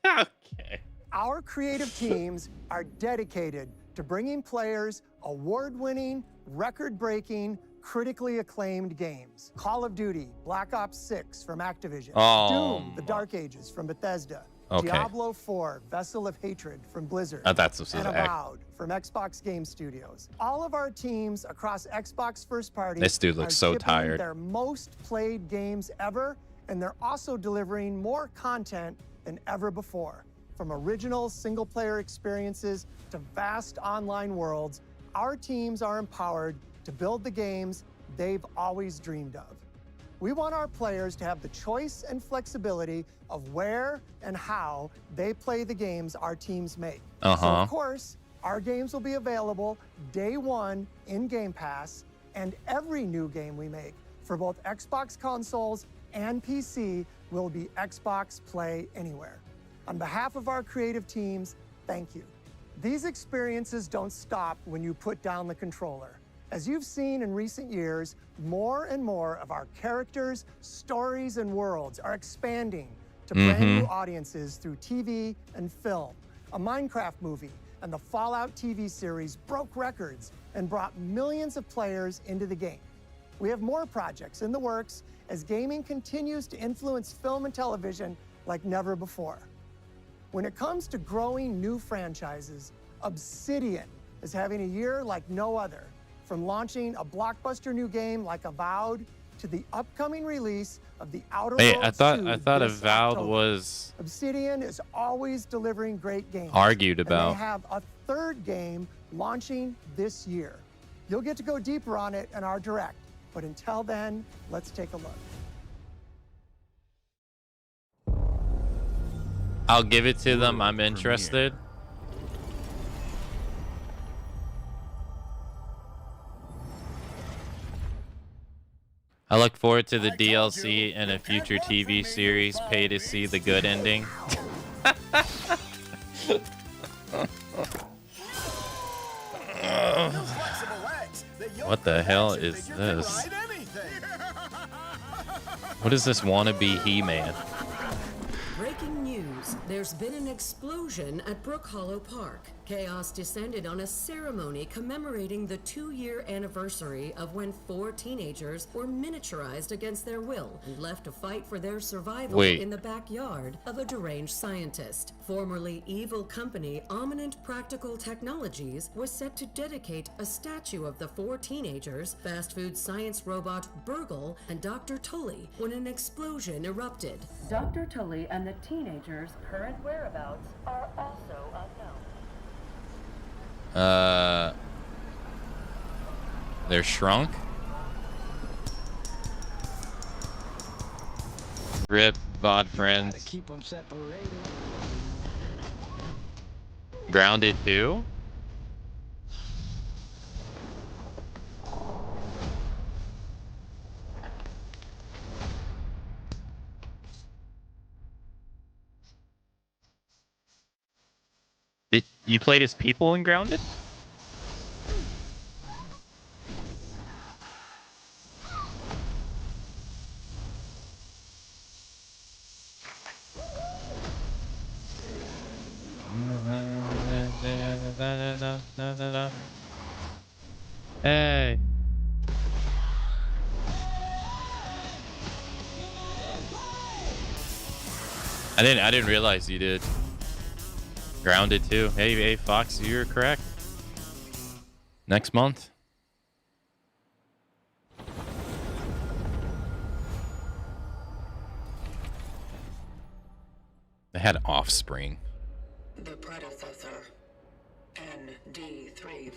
Speaker 1: Okay.
Speaker 16: Our creative teams are dedicated to bringing players award-winning, record-breaking, critically acclaimed games. Call of Duty, Black Ops 6 from Activision, Doom, The Dark Ages from Bethesda,
Speaker 1: Okay.
Speaker 16: Diablo 4, Vessel of Hatred from Blizzard,
Speaker 1: I thought this was
Speaker 16: and Avowed from Xbox Game Studios. All of our teams across Xbox first party
Speaker 1: This dude looks
Speaker 16: are
Speaker 1: so
Speaker 16: shipping
Speaker 1: tired.
Speaker 16: their most played games ever, and they're also delivering more content than ever before. From original single-player experiences to vast online worlds, our teams are empowered to build the games they've always dreamed of. We want our players to have the choice and flexibility of where and how they play the games our teams make. So, of course, our games will be available day one in Game Pass, and every new game we make for both Xbox consoles and PC will be Xbox Play Anywhere. On behalf of our creative teams, thank you. These experiences don't stop when you put down the controller. As you've seen in recent years, more and more of our characters, stories, and worlds are expanding to brand new audiences through TV and film. A Minecraft movie and the Fallout TV series broke records and brought millions of players into the game. We have more projects in the works as gaming continues to influence film and television like never before. When it comes to growing new franchises, Obsidian is having a year like no other. From launching a blockbuster new game like Avowed to the upcoming release of The Outer Worlds 2
Speaker 1: I thought
Speaker 16: this
Speaker 1: Avowed
Speaker 16: October.
Speaker 1: was
Speaker 16: Obsidian is always delivering great games.
Speaker 1: argued about.
Speaker 16: And they have a third game launching this year. You'll get to go deeper on it in our Direct, but until then, let's take a look.
Speaker 1: I'll give it to them. I'm interested. I look forward to the DLC and a future TV series. Pay to see the good ending. What the hell is this? What is this wannabe He-Man?
Speaker 17: Breaking news. There's been an explosion at Brook Hollow Park. Chaos descended on a ceremony commemorating the 2-year anniversary of when 4 teenagers were miniaturized against their will and left to fight for their survival in the backyard of a deranged scientist. Formerly evil company Ominent Practical Technologies was set to dedicate a statue of the 4 teenagers, fast food science robot Burgle, and Dr. Tully when an explosion erupted. Dr. Tully and the teenagers' current whereabouts are also unknown.
Speaker 1: They're shrunk. Rip VOD friends.
Speaker 14: Keep them separated.
Speaker 1: Grounded 2? Did you played as people in Grounded? Hey. I didn't realize you did. Grounded too. Hey, Fox, you're correct. Next month. They had Offspring.
Speaker 18: The predecessor. ND350.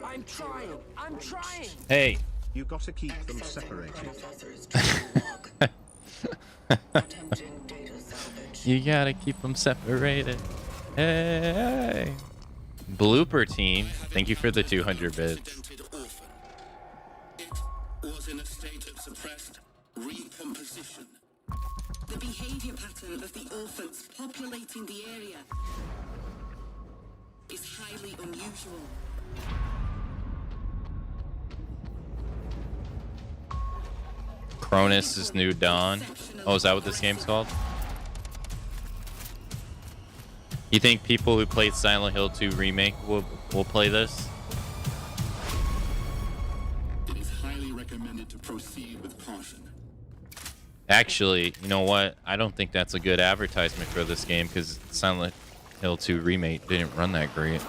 Speaker 19: I'm trying.
Speaker 1: Hey.
Speaker 19: You gotta keep them separated.
Speaker 1: You gotta keep them separated. Hey. Blooper team. Thank you for the 200 bits.
Speaker 18: Was in a state of suppressed recomposition. The behavior pattern of the orphans populating the area is highly unusual.
Speaker 1: Cronus' New Dawn. Oh, is that what this game's called? You think people who played Silent Hill 2 Remake will play this?
Speaker 18: It is highly recommended to proceed with caution.
Speaker 1: Actually, you know what? I don't think that's a good advertisement for this game because Silent Hill 2 Remake didn't run that great.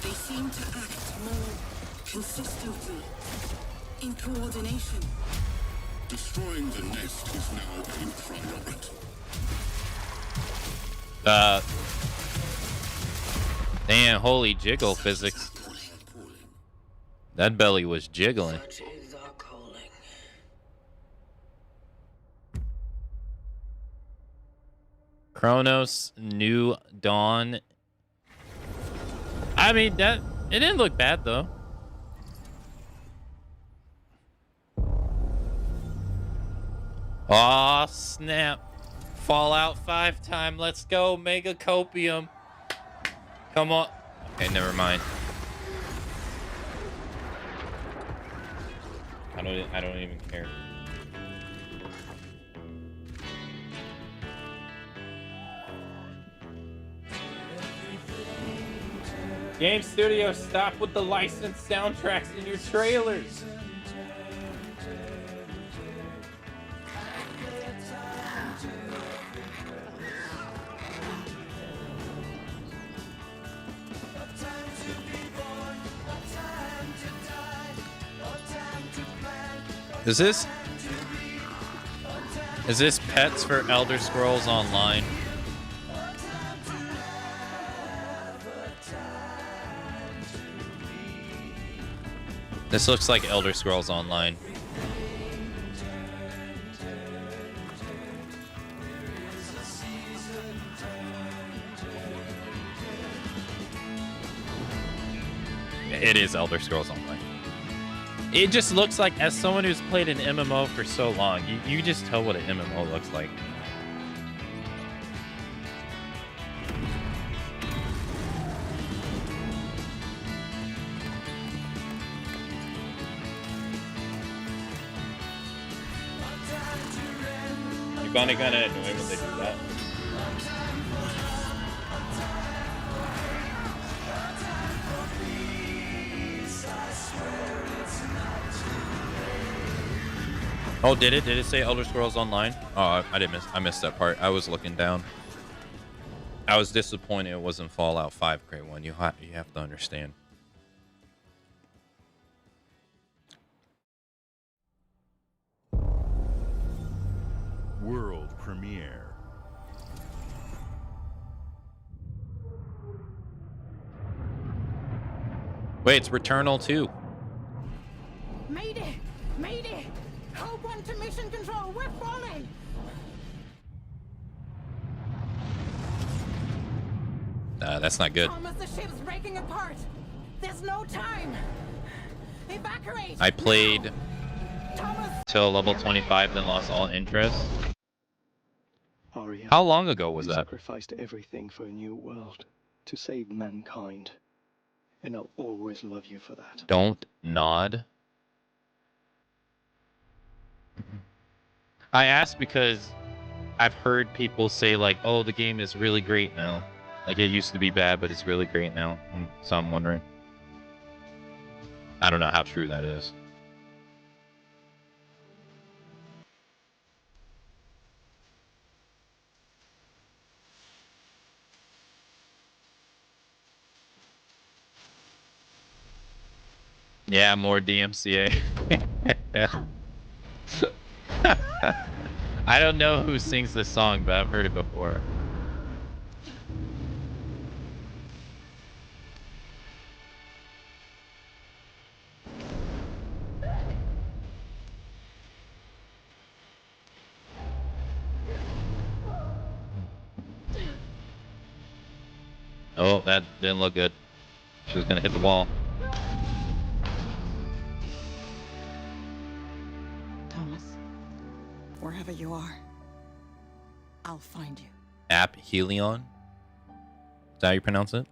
Speaker 18: They seem to act more consistently, in coordination. Destroying the nest is now a priority.
Speaker 1: Damn, holy jiggle physics. That belly was jiggling.
Speaker 18: Such is our calling.
Speaker 1: Chronos New Dawn. I mean, that it didn't look bad though. Aw, snap. Fallout 5 time. Let's go. Mega Copium. Come on. Okay, never mind. I don't even care. Game Studio, stop with the licensed soundtracks in your trailers. Is this pets for Elder Scrolls Online? This looks like Elder Scrolls Online. It is Elder Scrolls Online. It just looks like, as someone who's played an MMO for so long, you just tell what an MMO looks like. You're kind of annoying when they do that. Oh, did it? Did it say Elder Scrolls Online? Oh, I missed that part. I was looking down. I was disappointed it wasn't Fallout 5 Grade 1. You have to understand.
Speaker 8: World premiere.
Speaker 1: Wait, it's Returnal 2.
Speaker 3: Mayday! Mayday! Code 1 to mission control. We're falling!
Speaker 1: That's not good.
Speaker 3: Thomas, the ship's breaking apart. There's no time. Evacuate!
Speaker 1: I played till level 25, then lost all interest.
Speaker 15: Arya,
Speaker 1: How long ago was
Speaker 15: you
Speaker 1: that?
Speaker 15: sacrificed everything for a new world to save mankind, and I'll always love you for that.
Speaker 1: Don't nod. I asked because I've heard people say like, oh, the game is really great now. Like, it used to be bad, but it's really great now. So I'm wondering. I don't know how true that is. Yeah, more DMCA. I don't know who sings this song, but I've heard it before. Oh, that didn't look good. She was gonna hit the wall.
Speaker 3: Thomas, wherever you are, I'll find you.
Speaker 1: App Helion? Is that how you pronounce it?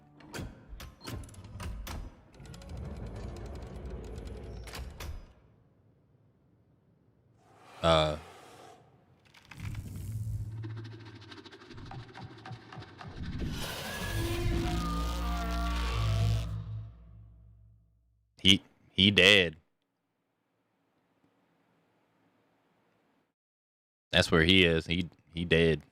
Speaker 1: He dead. That's where he is. He dead.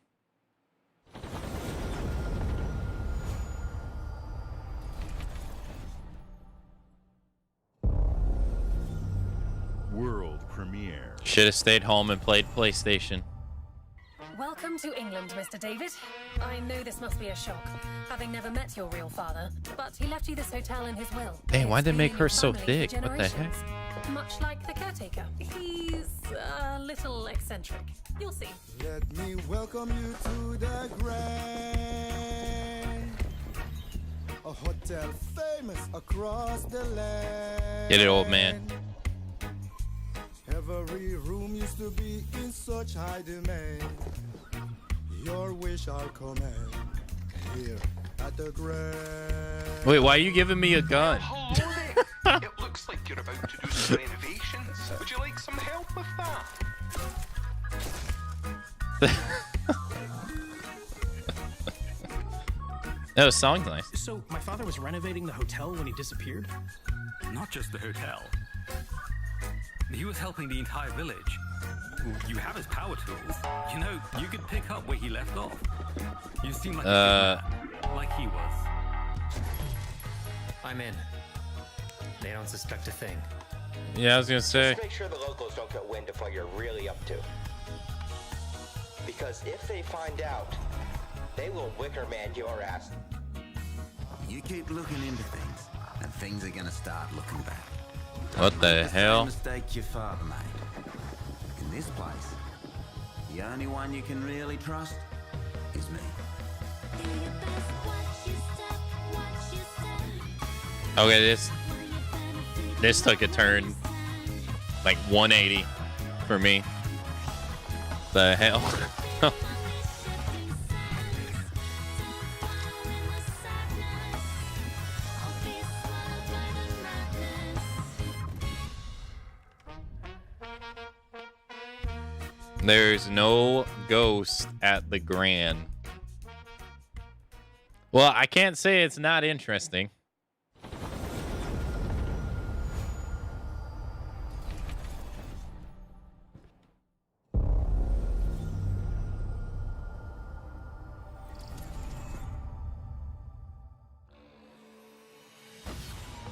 Speaker 8: World premiere.
Speaker 1: Should have stayed home and played PlayStation.
Speaker 2: Welcome
Speaker 20: Welcome to England, Mr. David. I know this must be a shock, having never met your real father, but he left you this hotel in his will.
Speaker 1: Hey, why'd they
Speaker 20: It's
Speaker 1: make
Speaker 20: been in
Speaker 1: her
Speaker 20: your
Speaker 1: so
Speaker 20: family for
Speaker 1: thick? What the heck?
Speaker 20: generations. Much like the caretaker. He's a little eccentric. You'll see.
Speaker 21: Let me welcome you to the Grand, a hotel famous across the land.
Speaker 1: Get it, old man.
Speaker 21: Every room used to be in such high demand. Your wish I'll command here at the Grand.
Speaker 1: Wait, why are you giving me a gun?
Speaker 22: It looks like you're about to do some renovations. Would you like some help with that?
Speaker 1: No, song's nice.
Speaker 6: So, my father was renovating the hotel when he disappeared?
Speaker 23: Not just the hotel. He was helping the entire village. You have his power tools. You know, you could pick up where he left off. You seem like a good man, like he was.
Speaker 10: I'm in. They don't suspect a thing.
Speaker 1: Yeah, I was gonna say.
Speaker 24: Just make sure the locals don't get wind of what you're really up to. Because if they find out, they will Wickerman your ass.
Speaker 25: You keep looking into things, and things are gonna start looking back.
Speaker 1: What the hell?
Speaker 25: Mistake your father made. In this place, the only one you can really trust is me.
Speaker 1: Okay, this took a turn like 180 for me. The hell? There's no ghost at the Grand. Well, I can't say it's not interesting.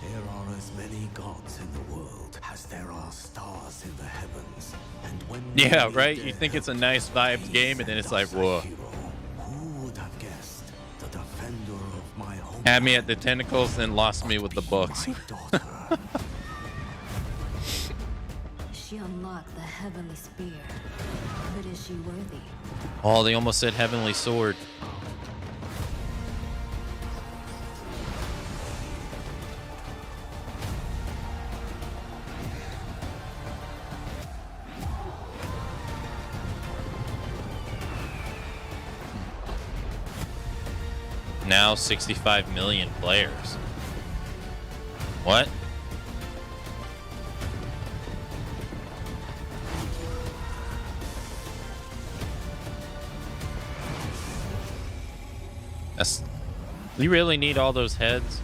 Speaker 25: There are as many gods in the world as there are stars in the heavens. And when
Speaker 1: Yeah, right? You think it's a nice vibes game, and then it's like, whoa.
Speaker 25: who would have guessed the defender of my home?
Speaker 1: Had me at the tentacles, then lost me with the books.
Speaker 26: She unlocked the heavenly spear, but is she worthy?
Speaker 1: Oh, they almost said heavenly sword. Now 65 million players. What? That's, we really need all those heads.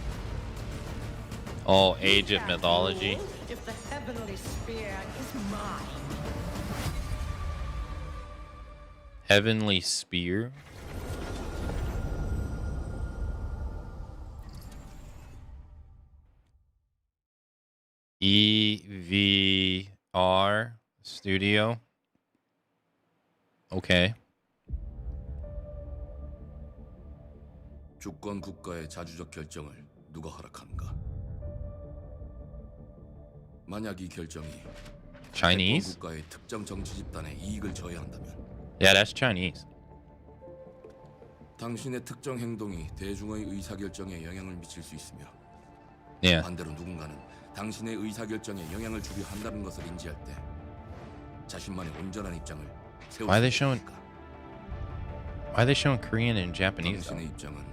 Speaker 1: Oh, Age of Mythology.
Speaker 3: If the heavenly spear is mine.
Speaker 1: Heavenly Spear. EVR Studio. Okay.
Speaker 27: 주권 국가의 자주적 결정을 누가 허락하는가? 만약 이 결정이
Speaker 1: Chinese?
Speaker 27: 대권 국가의 특정 정치 집단에 이익을 저해한다면
Speaker 1: Yeah, that's Chinese.
Speaker 27: 당신의 특정 행동이 대중의 의사결정에 영향을 미칠 수 있으며
Speaker 1: Yeah.
Speaker 27: 반대로 누군가는 당신의 의사결정에 영향을 주려 한다는 것을 인지할 때 자신만의 온전한 입장을 세울
Speaker 1: Why are they
Speaker 27: 수
Speaker 1: showing?
Speaker 27: 있습니까?
Speaker 1: Why are they showing Korean and Japanese?
Speaker 27: 당신의 입장은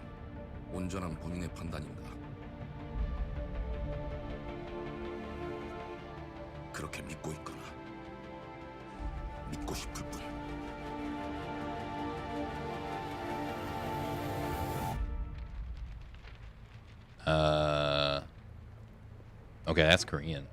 Speaker 27: 온전한 본인의 판단인가? 그렇게 믿고 있거나 믿고 싶을 뿐.
Speaker 1: Okay, that's Korean.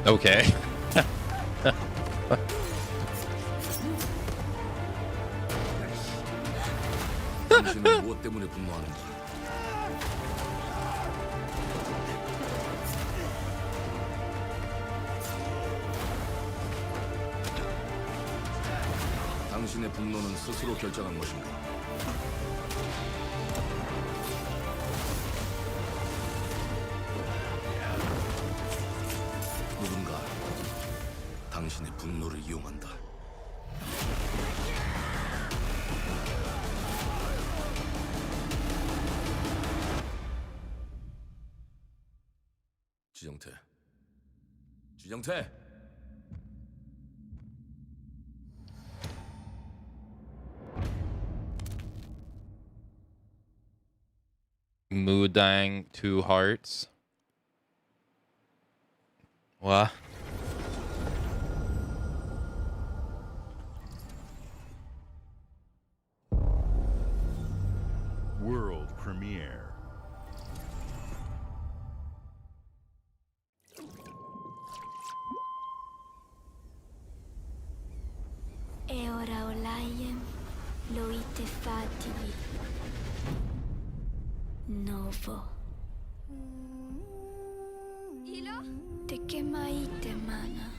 Speaker 1: Okay.
Speaker 27: 당신은 무엇 때문에 분노하는지. 당신의 분노는 스스로 결정한 것인가? 누군가 당신의 분노를 이용한다. 지정태. 지정태.
Speaker 1: Mudang 2 hearts. What?
Speaker 8: World premiere.
Speaker 26: E ora olaiem loite fativi. Novo. Te kemaite mana.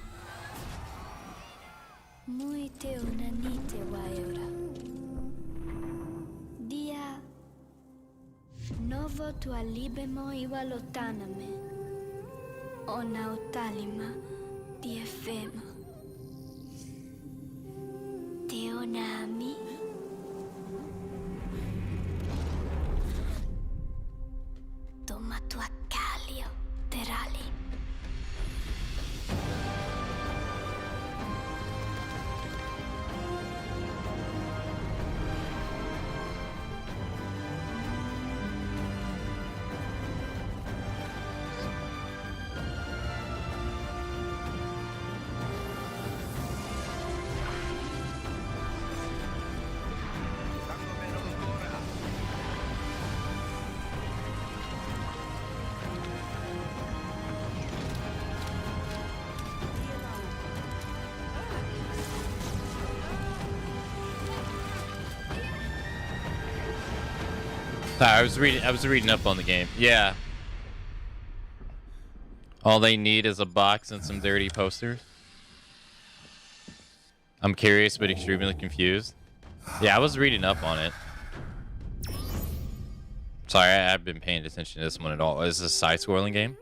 Speaker 26: Muite unanite waeura. Dia. Novo tua libemo iwalotaname. Ona otalima diefema. Teonami. Toma tua calio, terali.
Speaker 1: I was reading up on the game. Yeah. All they need is a box and some dirty posters. I'm curious but extremely confused. Yeah, I was reading up on it. Sorry, I've been paying attention to this one at all. Is this a side-scrolling game?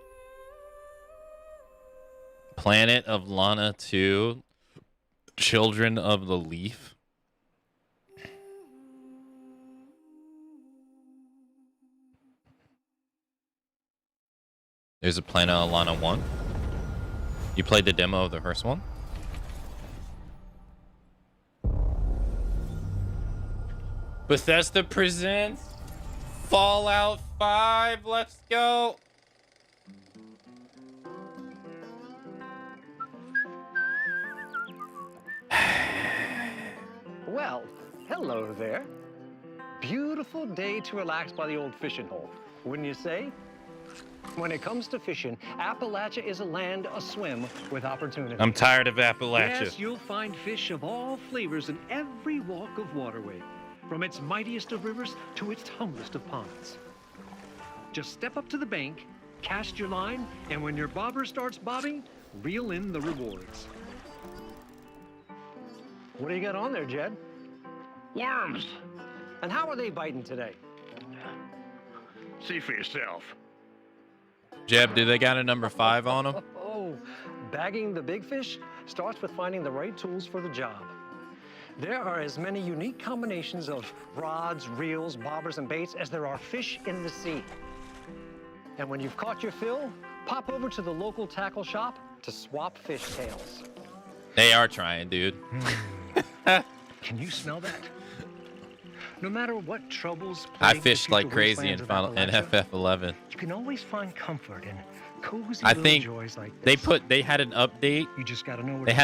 Speaker 1: Planet of Lana 2. Children of the Leaf. There's a Planet of Lana 1. You played the demo of the first one? Bethesda presents Fallout 5. Let's go.
Speaker 4: Well, hello there. Beautiful day to relax by the old fishing hole, wouldn't you say? When it comes to fishing, Appalachia is a land aswim with opportunity.
Speaker 1: I'm tired of Appalachia.
Speaker 19: Yes, you'll find fish of all flavors in every walk of waterway, from its mightiest of rivers to its humblest of ponds. Just step up to the bank, cast your line, and when your bobber starts bobbing, reel in the rewards.
Speaker 4: What do you got on there, Jed?
Speaker 19: Worms!
Speaker 4: And how are they biting today?
Speaker 19: See for yourself.
Speaker 1: Jeb, do they got a number 5 on them?
Speaker 4: Oh, bagging the big fish starts with finding the right tools for the job. There are as many unique combinations of rods, reels, bobbers, and baits as there are fish in the sea. And when you've caught your fill, pop over to the local tackle shop to swap fish tails.
Speaker 1: They are trying, dude.
Speaker 19: Can you smell that? No matter what troubles
Speaker 1: I
Speaker 19: plague
Speaker 1: fished
Speaker 19: the
Speaker 1: like
Speaker 19: future
Speaker 1: crazy in
Speaker 19: wastelands of Appalachia,
Speaker 1: FF11.
Speaker 19: you can always find comfort in cozy
Speaker 1: I
Speaker 19: little
Speaker 1: think
Speaker 19: joys like this.
Speaker 1: they had an update.
Speaker 19: You just gotta know where
Speaker 1: They
Speaker 19: to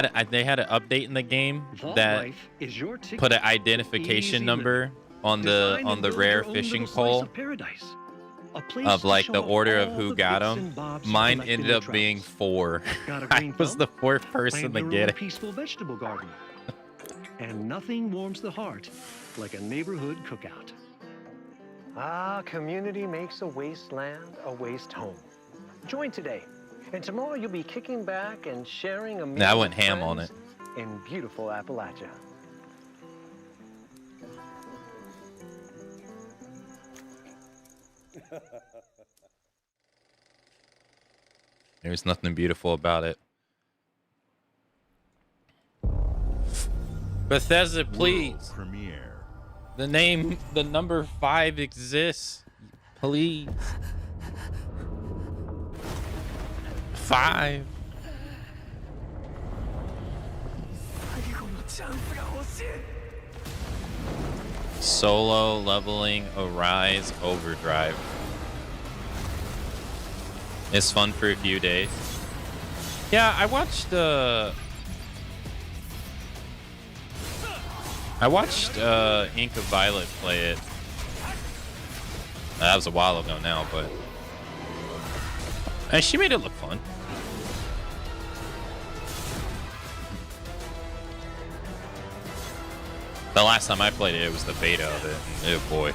Speaker 1: had an update in the game
Speaker 19: Vault
Speaker 1: that
Speaker 19: Life is your ticket
Speaker 1: put an
Speaker 19: to
Speaker 1: identification
Speaker 19: easy
Speaker 1: number on
Speaker 19: Design
Speaker 1: the
Speaker 19: and build
Speaker 1: rare
Speaker 19: your own
Speaker 1: fishing
Speaker 19: little slice
Speaker 1: pole.
Speaker 19: of paradise.
Speaker 1: of like the order of who got them. Mine ended up being 4. I was the 4th person to get it.
Speaker 19: Peaceful vegetable garden. And nothing warms the heart like a neighborhood cookout.
Speaker 4: Ah, community makes a wasteland a waste home. Join today, and tomorrow you'll be kicking back and sharing a meal.
Speaker 1: I went ham on it.
Speaker 4: In beautiful Appalachia.
Speaker 1: There's nothing beautiful about it. Bethesda, please.
Speaker 8: Premiere.
Speaker 1: The number 5 exists. Please. 5. Solo leveling Arise Overdrive. It's fun for a few days. Yeah, I watched Ink of Violet play it. That was a while ago now, but and she made it look fun. The last time I played it, it was the beta of it. And, oh boy.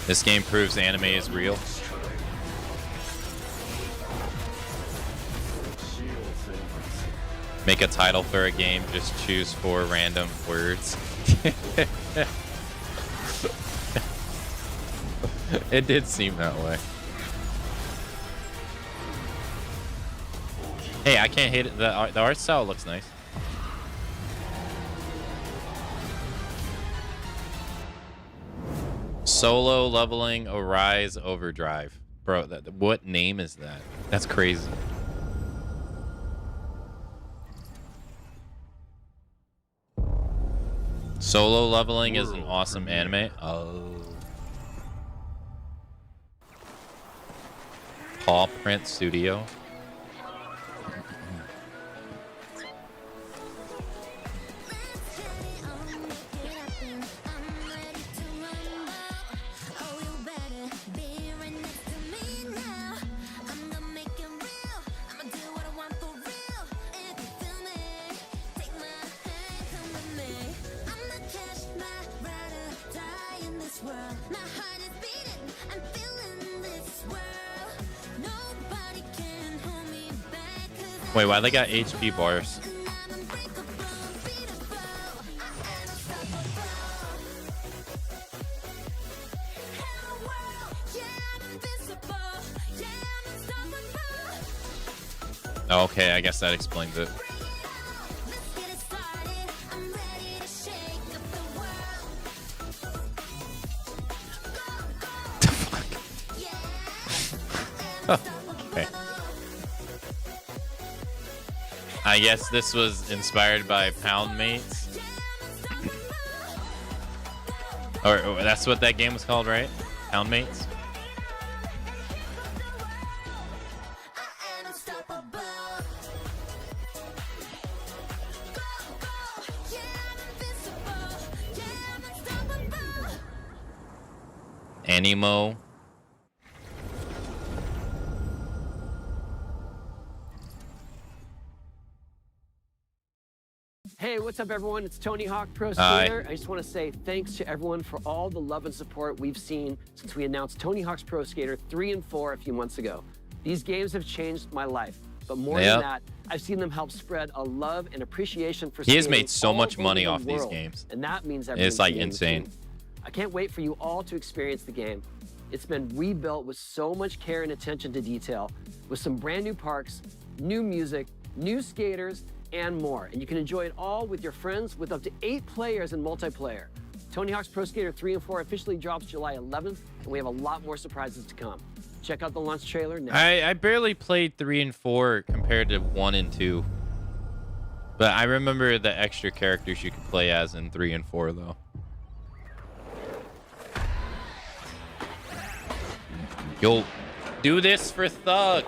Speaker 1: This game proves anime is real. Make a title for a game, just choose 4 random words. It did seem that way. Hey, I can't hate it. The art style looks nice. Solo leveling Arise Overdrive. Bro, what name is that? That's crazy. Solo leveling is an awesome anime. Oh. Paw Print Studio. Wait, why they got HP bars? Oh, okay, I guess that explains it. Okay. I guess this was inspired by Pound Mates. Or that's what that game was called, right? Pound Mates? Animo.
Speaker 5: Hey, what's up, everyone? It's Tony Hawk Pro Skater. I just want to say thanks to everyone for all the love and support we've seen since we announced Tony Hawk's Pro Skater 3 and 4 a few months ago. These games have changed my life, but more than that, I've seen them help spread a love and appreciation for skating.
Speaker 1: He has made so much money off these games.
Speaker 5: And that means everything.
Speaker 1: It's like insane.
Speaker 5: I can't wait for you all to experience the game. It's been rebuilt with so much care and attention to detail, with some brand new parks, new music, new skaters, and more. And you can enjoy it all with your friends with up to 8 players in multiplayer. Tony Hawk's Pro Skater 3 and 4 officially drops July 11th, and we have a lot more surprises to come. Check out the launch trailer now.
Speaker 1: I barely played 3 and 4 compared to 1 and 2. But I remember the extra characters you could play as in 3 and 4, though. Yo, do this for Thug.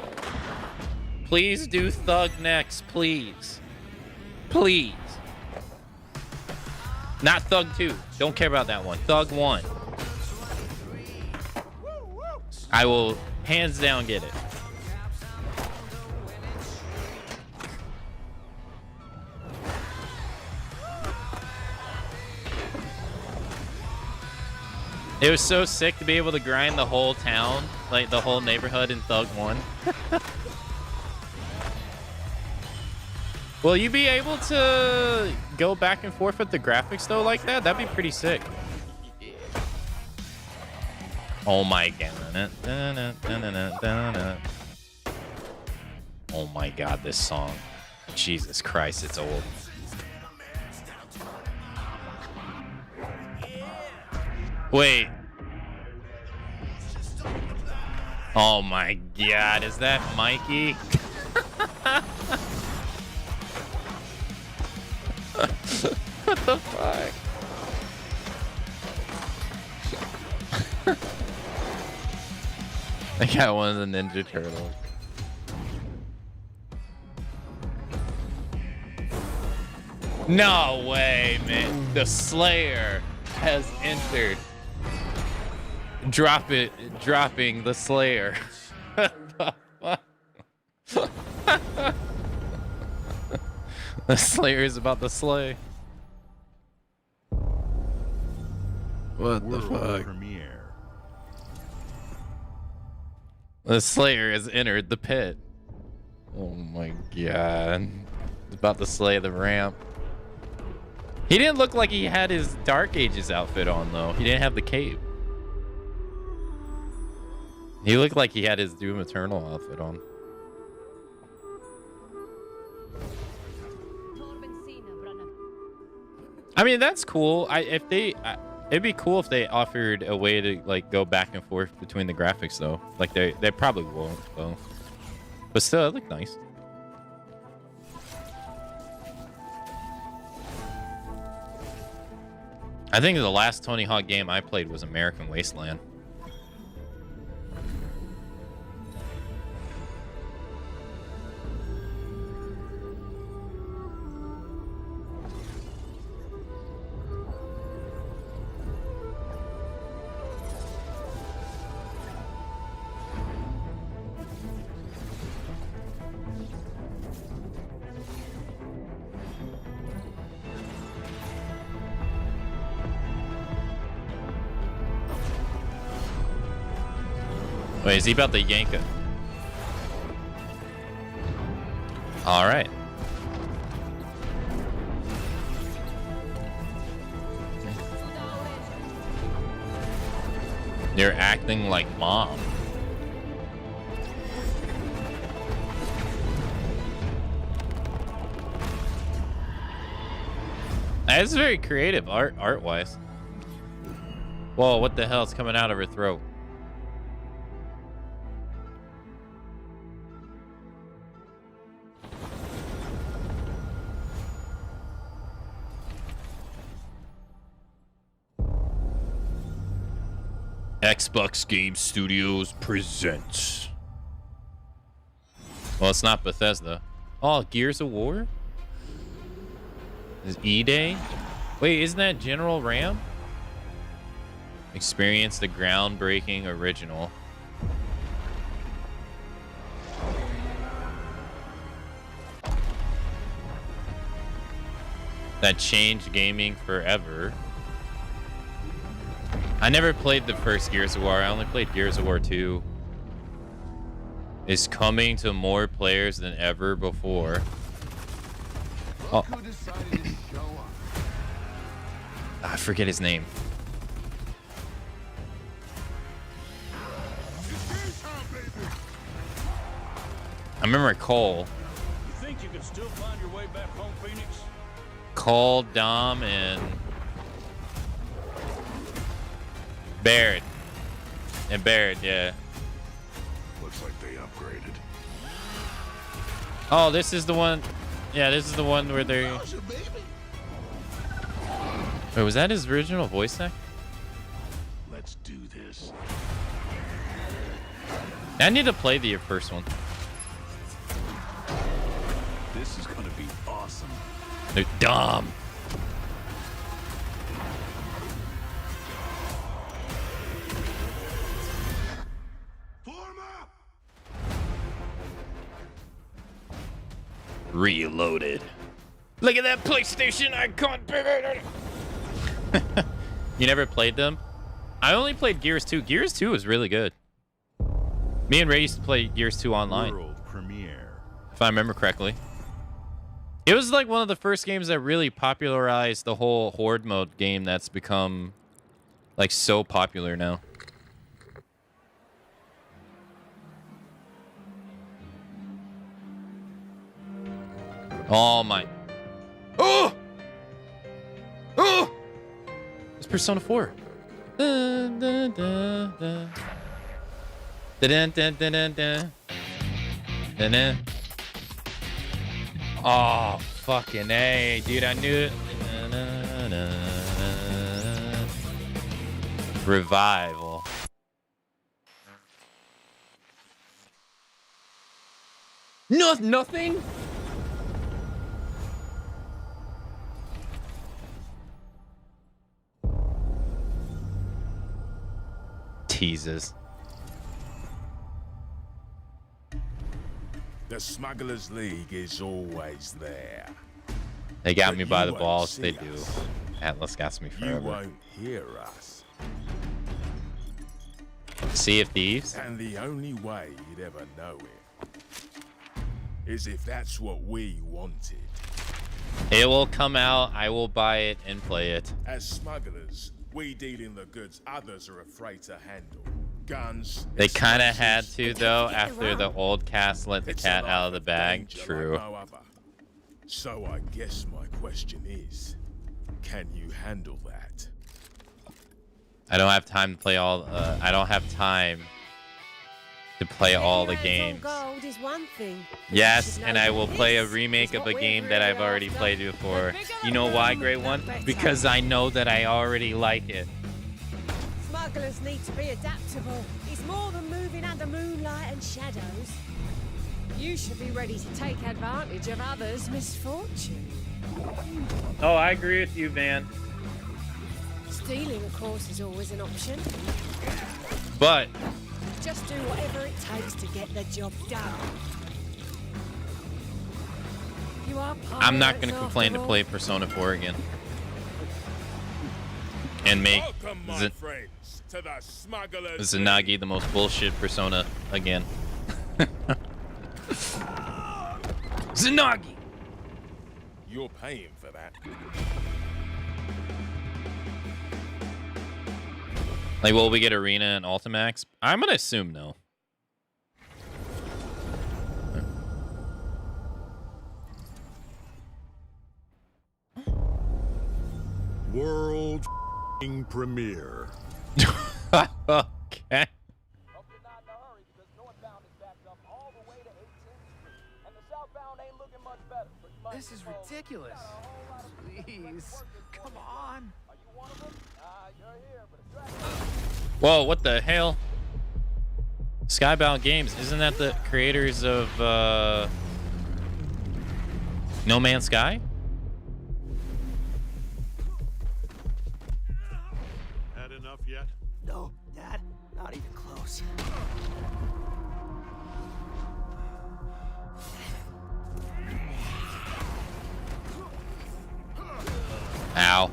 Speaker 1: Please do Thug next, please. Please. Not Thug 2. Don't care about that one. Thug 1. I will hands down get it. It was so sick to be able to grind the whole town, like the whole neighborhood in Thug 1. Will you be able to go back and forth with the graphics though like that? That'd be pretty sick. Oh my god. Oh my god, this song. Jesus Christ, it's old. Wait. Oh my god, is that Mikey? What the fuck? I got one of the Ninja Turtles. No way, man. The Slayer has entered. Dropping the Slayer. The Slayer is about to slay. What the fuck?
Speaker 8: Premiere.
Speaker 1: The Slayer has entered the pit. Oh my god. He's about to slay the ramp. He didn't look like he had his Dark Ages outfit on though. He didn't have the cape. He looked like he had his Doom Eternal outfit on. I mean, that's cool. It'd be cool if they offered a way to like go back and forth between the graphics though. Like they probably won't though. But still, it looked nice. I think the last Tony Hawk game I played was American Wasteland. Wait, is he about to yank it? All right. You're acting like mom. That's very creative art-wise. Whoa, what the hell is coming out of her throat? Xbox Game Studios presents. Well, it's not Bethesda. Oh, Gears of War? Is E-Day? Wait, isn't that General Ram? Experience the groundbreaking original. That changed gaming forever. I never played the first Gears of War. I only played Gears of War 2. Is coming to more players than ever before. Oh. I forget his name. I remember Cole.
Speaker 7: You think you can still find your way back home, Phoenix?
Speaker 1: Cole, Dom, and Barrett. And Barrett, yeah.
Speaker 7: Looks like they upgraded.
Speaker 1: Oh, this is the one. Yeah, this is the one where they. Wait, was that his original voice act?
Speaker 7: Let's do this.
Speaker 1: I need to play the first one.
Speaker 7: This is gonna be awesome.
Speaker 1: They're dumb. Reloaded. Look at that PlayStation icon. You never played them? I only played Gears 2. Gears 2 was really good. Me and Ray used to play Gears 2 online.
Speaker 8: World premiere.
Speaker 1: If I remember correctly. It was like one of the first games that really popularized the whole horde mode game that's become like so popular now. Oh my. Oh! Oh! It's Persona 4. Dun, dun, dun, dun. Dun, dun, dun, dun, dun. Dun, dun. Oh, fucking A, dude, I knew it. Na, na, na, na. Revival. No, nothing? Teases.
Speaker 7: The Smugglers League is always there.
Speaker 1: They got
Speaker 7: But
Speaker 1: me by
Speaker 7: you
Speaker 1: the
Speaker 7: won't
Speaker 1: balls.
Speaker 7: see
Speaker 1: They do.
Speaker 7: us.
Speaker 1: Atlas got me
Speaker 7: You
Speaker 1: forever.
Speaker 7: won't hear us.
Speaker 1: Sea of Thieves?
Speaker 7: And the only way you'd ever know it is if that's what we wanted.
Speaker 1: It will come out. I will buy it and play it.
Speaker 7: As smugglers, we deal in the goods others are afraid to handle. Guns.
Speaker 1: They kind of had
Speaker 7: explosives,
Speaker 1: to, though, after the old cast let the
Speaker 7: It's
Speaker 1: cat
Speaker 7: a
Speaker 1: out
Speaker 7: life
Speaker 1: of the
Speaker 7: of
Speaker 1: bag.
Speaker 7: danger
Speaker 1: True.
Speaker 7: like no other. So I guess my question is, can you handle that?
Speaker 1: I don't have time to play all. I don't have time to play all the games.
Speaker 2: Gold is one thing.
Speaker 1: Yes, and I will play a remake of a game that I've already played before. You know why, Great One? Because I know that I already like it.
Speaker 2: Smugglers need to be adaptable. It's more than moving under moonlight and shadows. You should be ready to take advantage of others' misfortune.
Speaker 1: Oh, I agree with you, Van.
Speaker 2: Stealing, of course, is always an option.
Speaker 1: But
Speaker 2: Just do whatever it takes to get the job done. You are
Speaker 1: I'm not going
Speaker 2: pirates
Speaker 1: to complain
Speaker 2: after
Speaker 1: to
Speaker 2: all.
Speaker 1: play Persona 4 again. And make
Speaker 7: Welcome, my friends, to the Smugglers
Speaker 1: Zanagi the most bullshit Persona again. Zanagi!
Speaker 7: You're paying for that.
Speaker 1: Like, will we get Arena and Ultimax? I'm going to assume no.
Speaker 8: World premiere.
Speaker 1: Okay.
Speaker 6: This is ridiculous. Please, come on.
Speaker 1: Whoa, what the hell? Skybound Games, isn't that the creators of No Man's Sky?
Speaker 8: Had enough yet?
Speaker 21: No, Dad, not even close.
Speaker 1: Ow.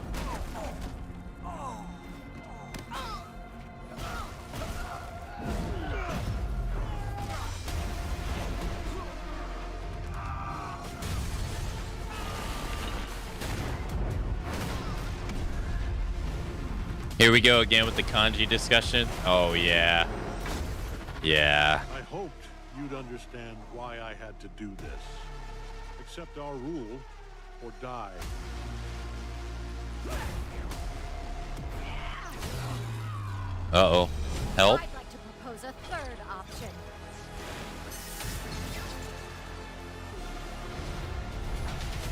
Speaker 1: Here we go again with the kanji discussion. Oh, yeah. Yeah.
Speaker 8: I hoped you'd understand why I had to do this. Accept our rule or die.
Speaker 1: Uh-oh. Help?
Speaker 26: I'd like to propose a third option.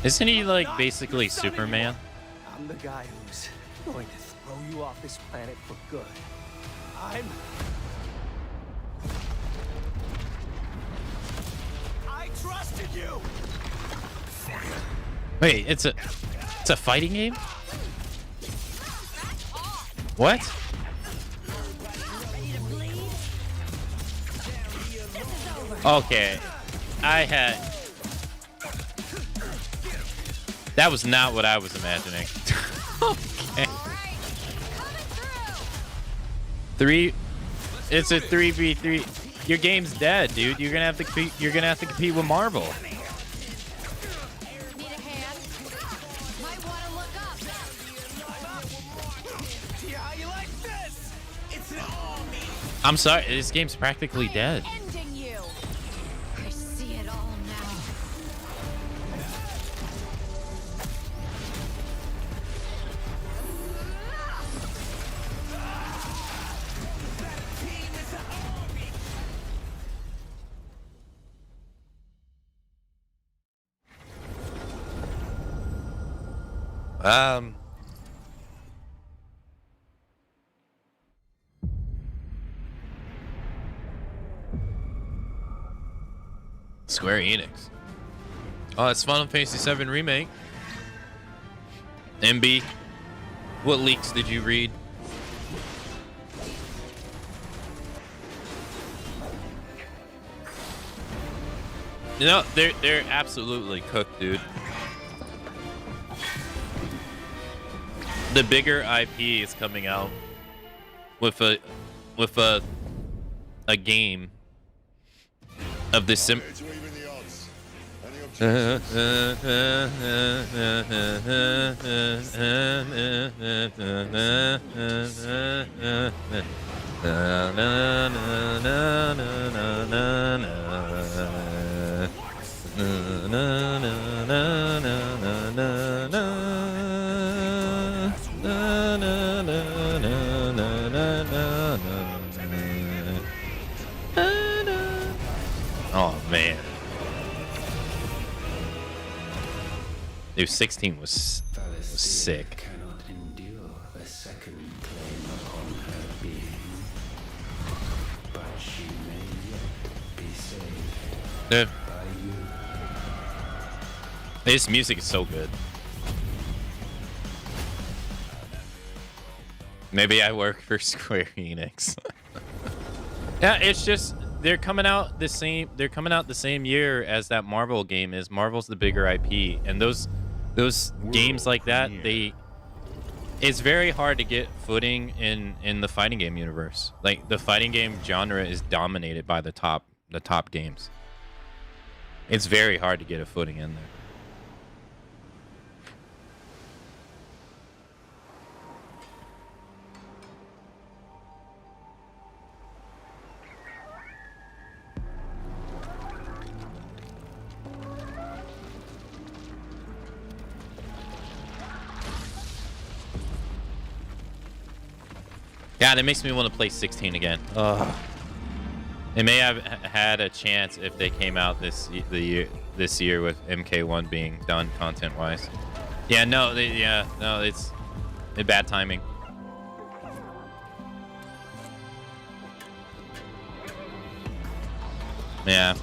Speaker 1: Isn't he, like, basically Superman?
Speaker 21: I'm the guy who's going to throw you off this planet for good. I trusted you.
Speaker 1: Wait, it's a fighting game? What? Okay. I had That was not what I was imagining. Okay. It's a 3v3. Your game's dead, dude. You're gonna have to compete. You're gonna have to compete with Marvel. I'm sorry. This game's practically dead.
Speaker 2: I see it all now.
Speaker 1: Square Enix. Oh, it's Final Fantasy VII Remake. MB, what leaks did you read? You know, they're absolutely cooked, dude. The bigger IP is coming out with a game of the sim. Oh man. Dude, 16 was sick.
Speaker 9: Cannot endure a second claim upon her being, but she may yet be saved
Speaker 1: Dude,
Speaker 9: by you.
Speaker 1: this music is so good. Maybe I work for Square Enix. Yeah, it's just they're coming out the same. They're coming out the same year as that Marvel game is. Marvel's the bigger IP, and those games like that, it's very hard to get footing in the fighting game universe. Like the fighting game genre is dominated by the top games. It's very hard to get a footing in there. God, it makes me want to play 16 again. Ugh. It may have had a chance if they came out this year with MK1 being done content-wise. Yeah, no, it's bad timing. Yeah.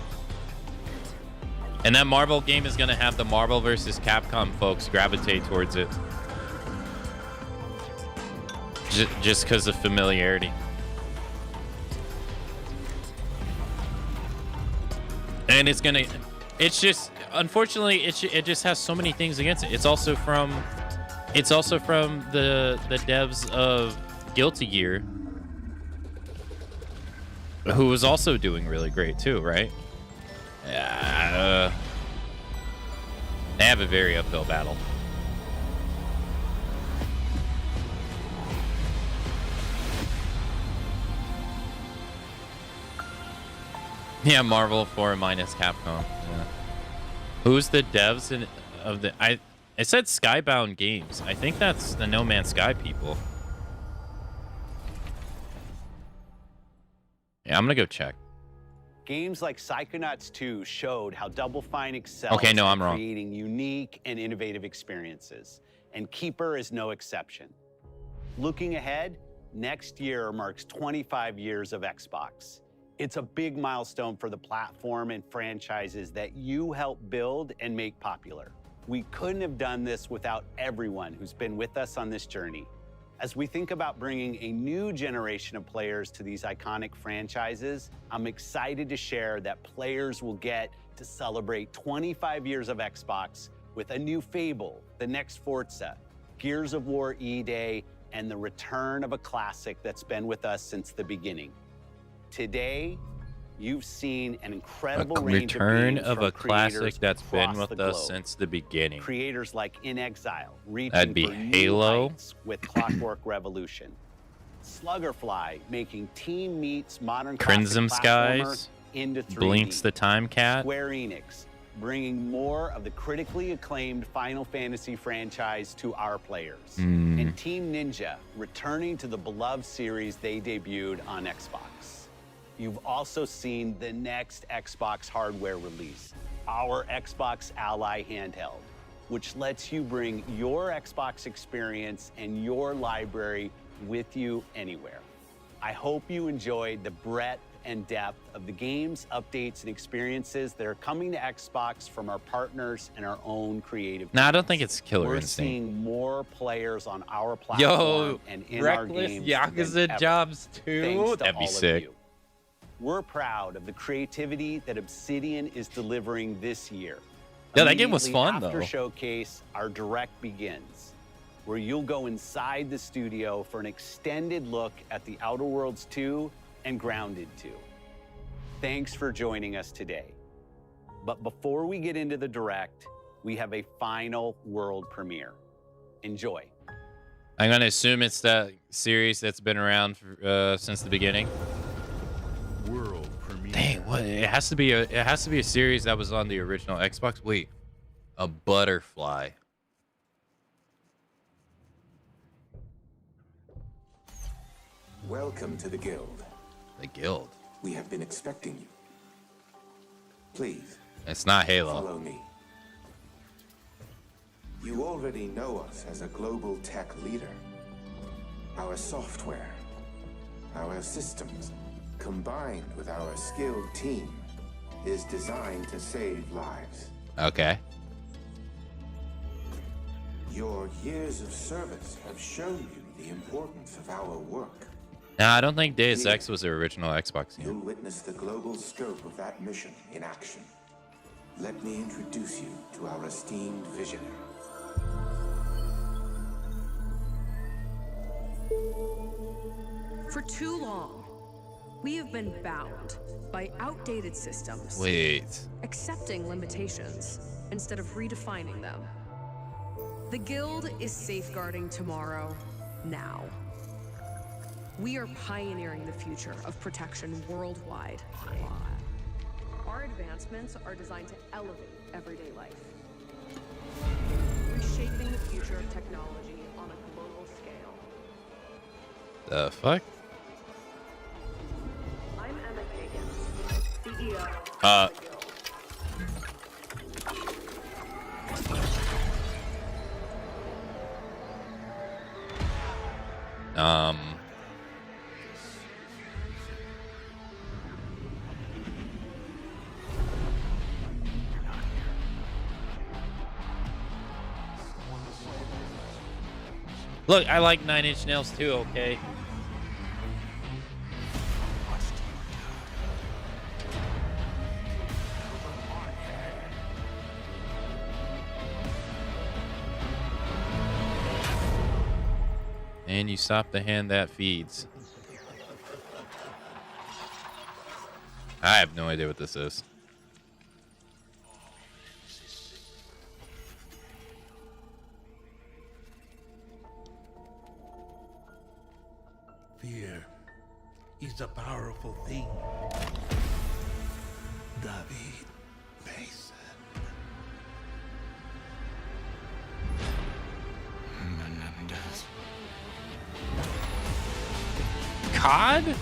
Speaker 1: And that Marvel game is gonna have the Marvel versus Capcom folks gravitate towards it. Just because of familiarity. And it's just, unfortunately, it just has so many things against it. It's also from the devs of Guilty Gear, who was also doing really great too, right? Yeah. They have a very uphill battle. Yeah, Marvel 4 minus Capcom. Yeah. Who's the devs of the? I said Skybound Games. I think that's the No Man's Sky people. Yeah, I'm gonna go check.
Speaker 11: Games like Psychonauts 2 showed how Double Fine excels
Speaker 1: Okay, no, I'm
Speaker 11: at
Speaker 1: wrong.
Speaker 11: creating unique and innovative experiences, and Keeper is no exception. Looking ahead, next year marks 25 years of Xbox. It's a big milestone for the platform and franchises that you helped build and make popular. We couldn't have done this without everyone who's been with us on this journey. As we think about bringing a new generation of players to these iconic franchises, I'm excited to share that players will get to celebrate 25 years of Xbox with a new Fable, the next Forza, Gears of War E-Day, and the return of a classic that's been with us since the beginning. Today, you've seen an incredible range
Speaker 1: return
Speaker 11: of games
Speaker 1: of
Speaker 11: from
Speaker 1: a classic
Speaker 11: creators
Speaker 1: that's been
Speaker 11: across
Speaker 1: with
Speaker 11: the
Speaker 1: us
Speaker 11: globe.
Speaker 1: since the beginning.
Speaker 11: Creators like In Exile, reaching
Speaker 1: That'd be
Speaker 11: for new
Speaker 1: Halo.
Speaker 11: heights with Clockwork Revolution. Sluggerfly making Team Meat's modern
Speaker 1: Crimson
Speaker 11: classic platformer
Speaker 1: Skies.
Speaker 11: into 3D.
Speaker 1: Blinks the Time Cat.
Speaker 11: Square Enix bringing more of the critically acclaimed Final Fantasy franchise to our players. And Team Ninja returning to the beloved series they debuted on Xbox. You've also seen the next Xbox hardware release, our Xbox Ally handheld, which lets you bring your Xbox experience and your library with you anywhere. I hope you enjoyed the breadth and depth of the games, updates, and experiences that are coming to Xbox from our partners and our own creative
Speaker 1: No, I don't
Speaker 11: teams.
Speaker 1: think it's Killer
Speaker 11: We're
Speaker 1: Instinct.
Speaker 11: seeing more players on our platform and in our
Speaker 1: Reckless
Speaker 11: games
Speaker 1: Yakuza
Speaker 11: than ever,
Speaker 1: Jobs 2?
Speaker 11: thanks to
Speaker 1: That'd be
Speaker 11: all of
Speaker 1: sick.
Speaker 11: you. We're proud of the creativity that Obsidian is delivering this year.
Speaker 1: Yeah, that game was
Speaker 11: Immediately
Speaker 1: fun,
Speaker 11: after
Speaker 1: though.
Speaker 11: Showcase, our direct begins, where you'll go inside the studio for an extended look at the Outer Worlds 2 and Grounded 2. Thanks for joining us today. But before we get into the direct, we have a final world premiere. Enjoy.
Speaker 1: I'm gonna assume it's that series that's been around for, since the beginning.
Speaker 8: World premiere.
Speaker 1: Dang, what? It has to be a series that was on the original Xbox. Wait, a butterfly.
Speaker 12: Welcome to the Guild.
Speaker 1: The Guild.
Speaker 12: We have been expecting you. Please.
Speaker 1: It's not Halo.
Speaker 12: Follow me. You already know us as a global tech leader. Our software, our systems, combined with our skilled team, is designed to save lives.
Speaker 1: Okay.
Speaker 12: Your years of service have shown you the importance of our work.
Speaker 1: Nah, I don't think Deus Ex was the original Xbox game.
Speaker 12: You'll witness the global scope of that mission in action. Let me introduce you to our esteemed visionary.
Speaker 13: For too long, we have been bound by outdated systems.
Speaker 1: Wait.
Speaker 13: Accepting limitations instead of redefining them. The Guild is safeguarding tomorrow, now. We are pioneering the future of protection worldwide. Our advancements are designed to elevate everyday life. Reshaping the future of technology on a global scale.
Speaker 1: The fuck?
Speaker 13: I'm Emma Kagan, CEO.
Speaker 1: Look, I like 9 Inch Nails too, okay? And you stop the hand that feeds. I have no idea what this is.
Speaker 9: Fear is a powerful thing. David Mason. Menendez.
Speaker 1: COD?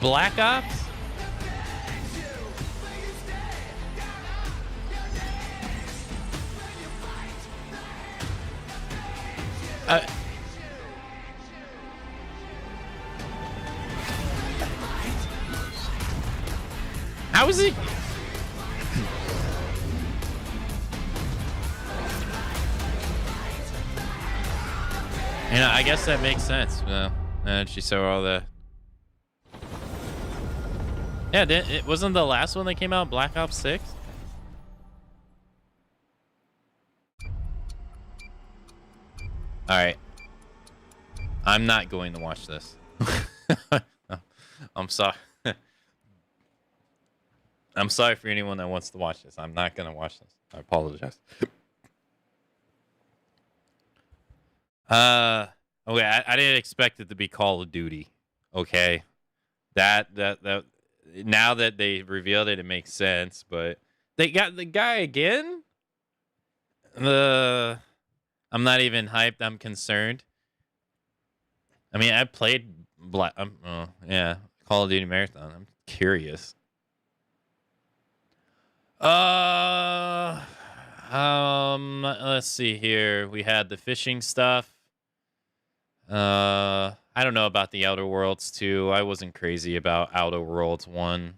Speaker 1: Black Ops? How is it? You know, I guess that makes sense. And she saw all the. Yeah, it wasn't the last one that came out, Black Ops 6? All right. I'm not going to watch this. I'm sorry. I'm sorry for anyone that wants to watch this. I'm not going to watch this. I apologize. Okay, I didn't expect it to be Call of Duty. Okay. That now that they revealed it, it makes sense, but they got the guy again? I'm not even hyped. I'm concerned. I mean, I played yeah, Call of Duty Marathon. I'm curious. Let's see here. We had the fishing stuff. I don't know about the Outer Worlds 2. I wasn't crazy about Outer Worlds 1.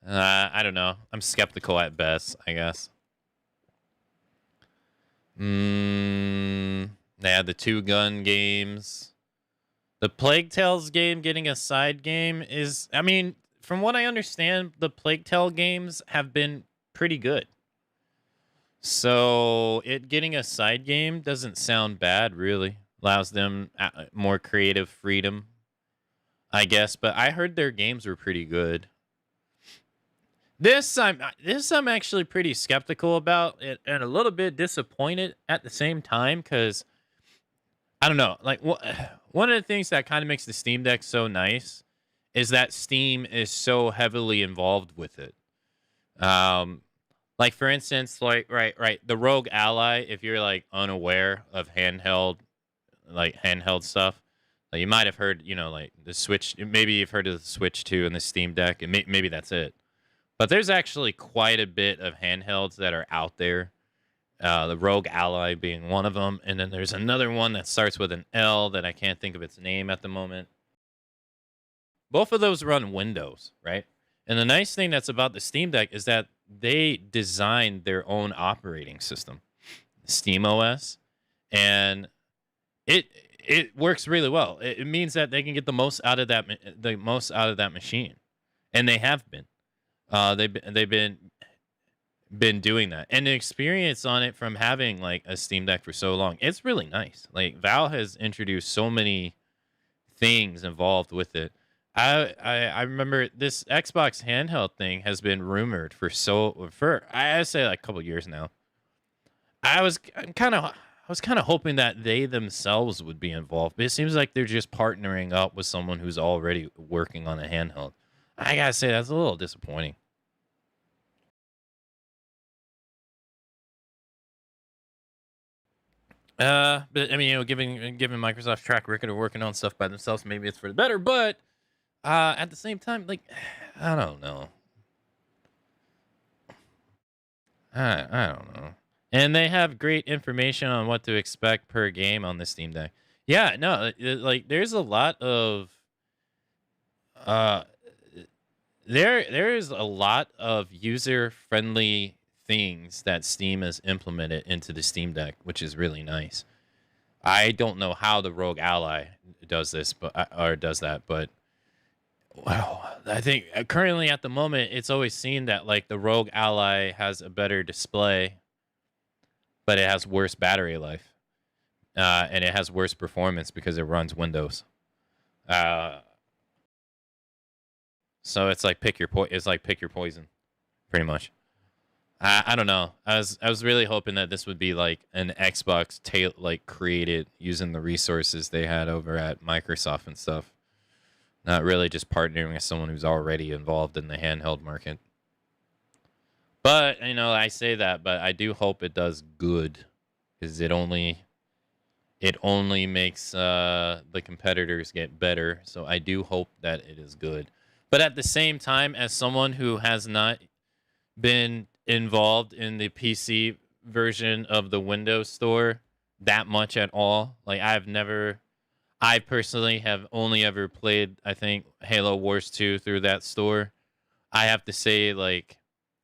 Speaker 1: I don't know. I'm skeptical at best, I guess. They had the 2-gun games. The Plague Tales game getting a side game is, I mean, from what I understand, the Plague Tale games have been pretty good. So it getting a side game doesn't sound bad, really. Allows them more creative freedom, I guess. But I heard their games were pretty good. This I'm actually pretty skeptical about it, and a little bit disappointed at the same time, because I don't know. Like, one of the things that kind of makes the Steam Deck so nice is that Steam is so heavily involved with it. Like, for instance, like right, the Rogue Ally. If you're like unaware of handheld stuff, like, you might have heard, like the Switch. Maybe you've heard of the Switch 2 and the Steam Deck, and maybe that's it. But there's actually quite a bit of handhelds that are out there. The Rogue Ally being one of them, and then there's another one that starts with an L that I can't think of its name at the moment. Both of those run Windows, right? And the nice thing that's about the Steam Deck is that they designed their own operating system, Steam OS, and it works really well. It means that they can get the most out of that machine, and they have been. They've been doing that, and the experience on it from having like a Steam Deck for so long, it's really nice. Like, Valve has introduced so many things involved with it. I remember this Xbox handheld thing has been rumored for I'd say like a couple years now. I was kind of hoping that they themselves would be involved, but it seems like they're just partnering up with someone who's already working on a handheld. I gotta say, that's a little disappointing. But I mean, given Microsoft's track record of working on stuff by themselves, maybe it's for the better. But at the same time, like, I don't know. I don't know. And they have great information on what to expect per game on the Steam Deck. Yeah, no, like, there's a lot of there is a lot of user-friendly things that Steam has implemented into the Steam Deck, which is really nice. I don't know how the Rogue Ally does this, does that, but wow, I think currently at the moment it's always seen that like the Rogue Ally has a better display, but it has worse battery life, and it has worse performance because it runs Windows. So it's like pick your poison, pretty much. I don't know. I was really hoping that this would be like an Xbox created using the resources they had over at Microsoft and stuff. Not really just partnering with someone who's already involved in the handheld market. But, I say that, but I do hope it does good, because it only makes the competitors get better. So I do hope that it is good. But at the same time, as someone who has not been involved in the PC version of the Windows Store that much at all, like, I personally have only ever played, I think, Halo Wars 2 through that store. I have to say, like,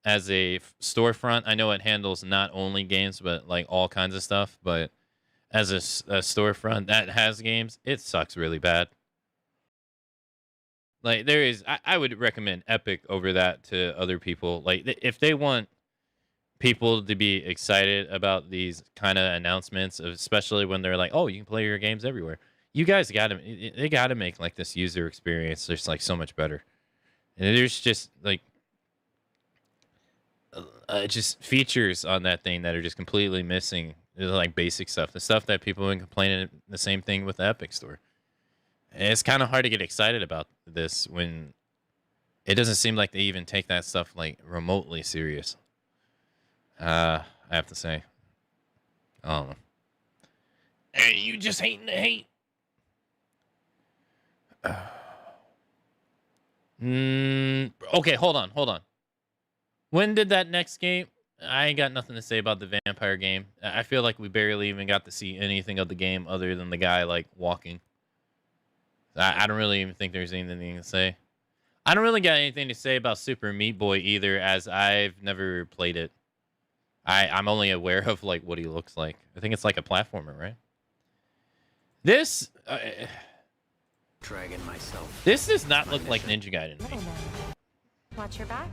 Speaker 1: as a storefront, I know it handles not only games, but like all kinds of stuff. But as a storefront that has games, it sucks really bad. Like, I would recommend Epic over that to other people. Like, if they want people to be excited about these kind of announcements, especially when they're like, "Oh, you can play your games everywhere." You guys got to, they got to make like this user experience just like so much better. And there's just like just features on that thing that are just completely missing. They're like basic stuff, the stuff that people have been complaining. The same thing with the Epic Store. And it's kind of hard to get excited about this when it doesn't seem like they even take that stuff like remotely serious. I have to say, I don't know. Hey, you just hating the hate. Okay, hold on. When did that next game? I ain't got nothing to say about the vampire game. I feel like we barely even got to see anything of the game other than the guy like walking. I don't really even think there's anything to say. I don't really got anything to say about Super Meat Boy either, as I've never played it. I'm only aware of like what he looks like. I think it's like a platformer, right? This
Speaker 25: Dragging myself.
Speaker 1: this does not look like Ninja Gaiden to me.
Speaker 14: Watch your back.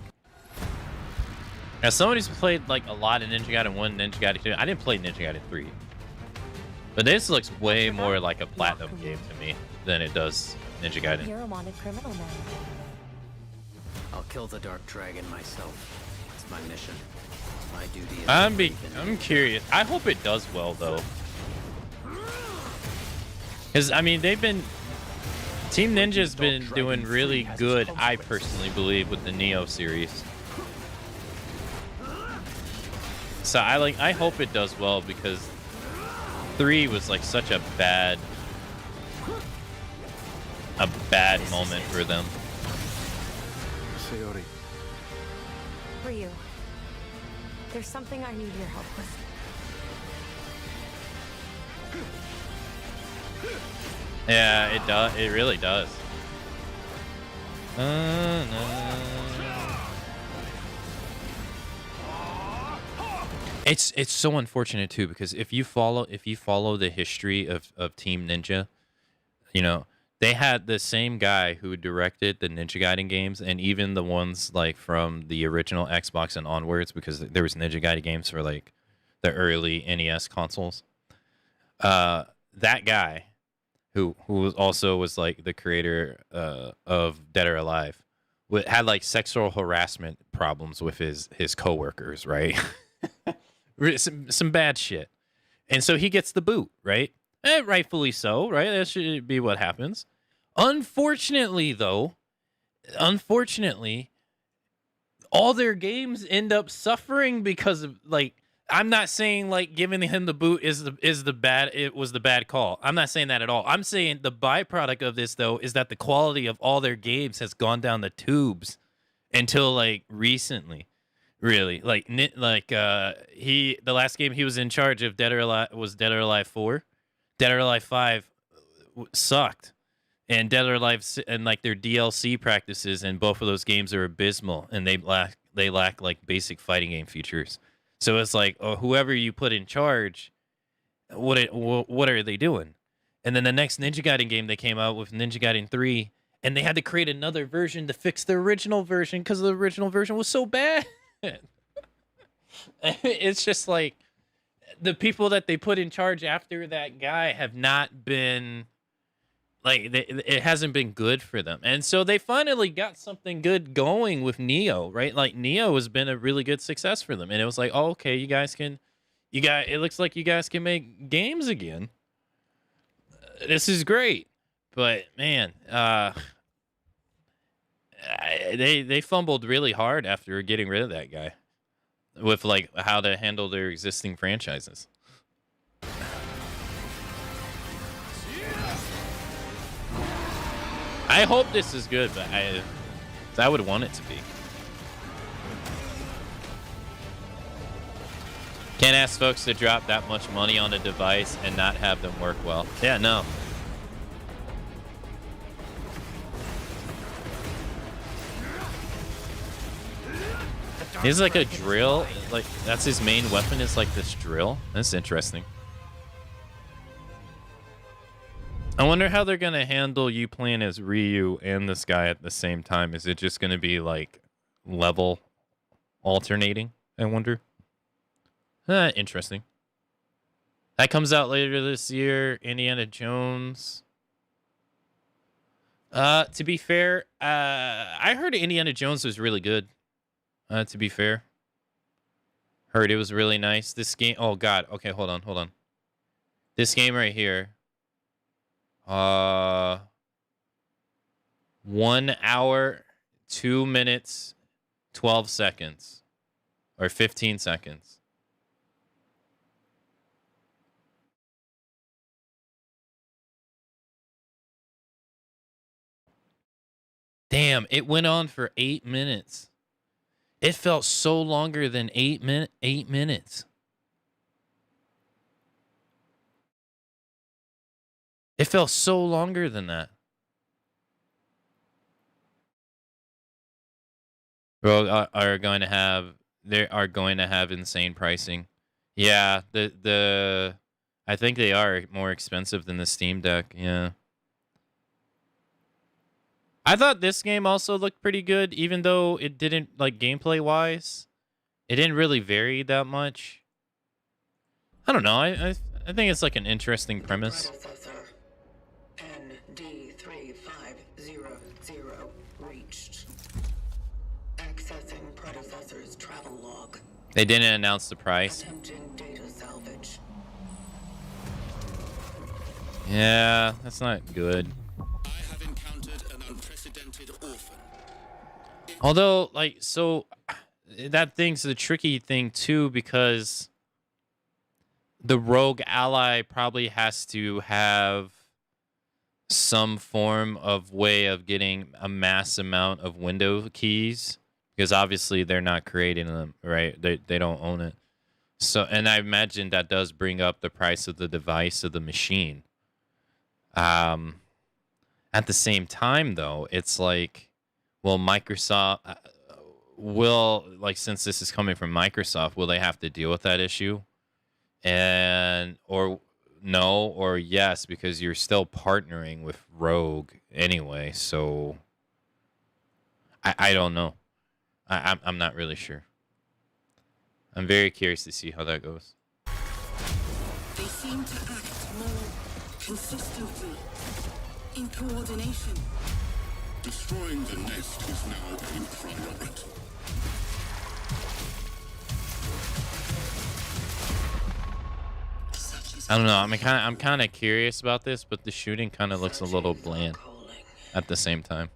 Speaker 1: As somebody who's played like a lot of Ninja Gaiden 1, Ninja Gaiden 2, I didn't play Ninja Gaiden 3. But this looks way more like a platinum game to me than it does Ninja Gaiden.
Speaker 14: You're a wanted criminal now.
Speaker 25: I'll kill the Dark Dragon myself. It's my mission. My duty is
Speaker 1: I'm curious. I hope it does well though. Because I mean Team Ninja's been doing really good, I personally believe, with the Neo series. So I hope it does well, because 3 was like such a bad moment for them.
Speaker 14: Ryu, there's something I need your help with.
Speaker 1: Yeah, it does. It really does. It's so unfortunate too, because if you follow the history of Team Ninja, you know, they had the same guy who directed the Ninja Gaiden games, and even the ones like from the original Xbox and onwards, because there was Ninja Gaiden games for like the early NES consoles. That guy, who also was like the creator of Dead or Alive, had like sexual harassment problems with his coworkers, right? some bad shit, and so he gets the boot, right? Rightfully so, right? That should be what happens. Unfortunately, all their games end up suffering because of like. I'm not saying like giving him the boot was the bad call. I'm not saying that at all. I'm saying the byproduct of this though is that the quality of all their games has gone down the tubes until like recently. Really, the last game he was in charge of Dead or Alive 4. Dead or Alive 5 sucked, and Dead or Alive and like their DLC practices in both of those games are abysmal, and they lack like basic fighting game features. So it's like, whoever you put in charge, what are they doing? And then the next Ninja Gaiden game they came out with, Ninja Gaiden 3, and they had to create another version to fix the original version because the original version was so bad. It's just like the people that they put in charge after that guy have not been like it hasn't been good for them, and so they finally got something good going with Neo, right? Like Neo has been a really good success for them, and it was like, oh, okay, it looks like you guys can make games again. This is great, but man, they fumbled really hard after getting rid of that guy with like how to handle their existing franchises. I hope this is good, but I would want it to be. Can't ask folks to drop that much money on a device and not have them work well. Yeah, no. He's like a drill. Like that's his main weapon. Is like this drill. That's interesting. I wonder how they're gonna handle you playing as Ryu and this guy at the same time. Is it just gonna be like level alternating? I wonder. Interesting. That comes out later this year. Indiana Jones. To be fair, I heard Indiana Jones was really good. To be fair. Heard it was really nice. This game, oh god, okay, hold on. This game right here. 1 hour, 2 minutes, 12 seconds. Or 15 seconds. Damn, it went on for 8 minutes. It felt so longer than 8 minutes. It felt so longer than that. Bro, they are going to have insane pricing. Yeah, I think they are more expensive than the Steam Deck. Yeah. I thought this game also looked pretty good, even though it didn't, like, gameplay wise, it didn't really vary that much. I don't know. I think it's like an interesting premise.
Speaker 3: ND3500 reached. Accessing predecessor's travel log.
Speaker 1: They didn't announce the price.
Speaker 3: Attempting data salvage.
Speaker 1: Yeah, that's not good.
Speaker 27: I have encountered an unprecedented orphan.
Speaker 1: Although, like, so that thing's the tricky thing too, because the rogue ally probably has to have some form of way of getting a mass amount of window keys, because obviously they're not creating them, right? They don't own it. So, and I imagine that does bring up the price of the device, of the machine. At the same time, though, it's like, well, Microsoft will, like, since this is coming from Microsoft, will they have to deal with that issue? And, or no, or yes, because you're still partnering with Rogue anyway. So I don't know. I'm not really sure. I'm very curious to see how that goes.
Speaker 3: They seem to act more consistently, in coordination.
Speaker 27: Destroying the nest is now a priority.
Speaker 1: I don't know. I'm kind of curious about this, but the shooting kind of looks a little bland at the same time.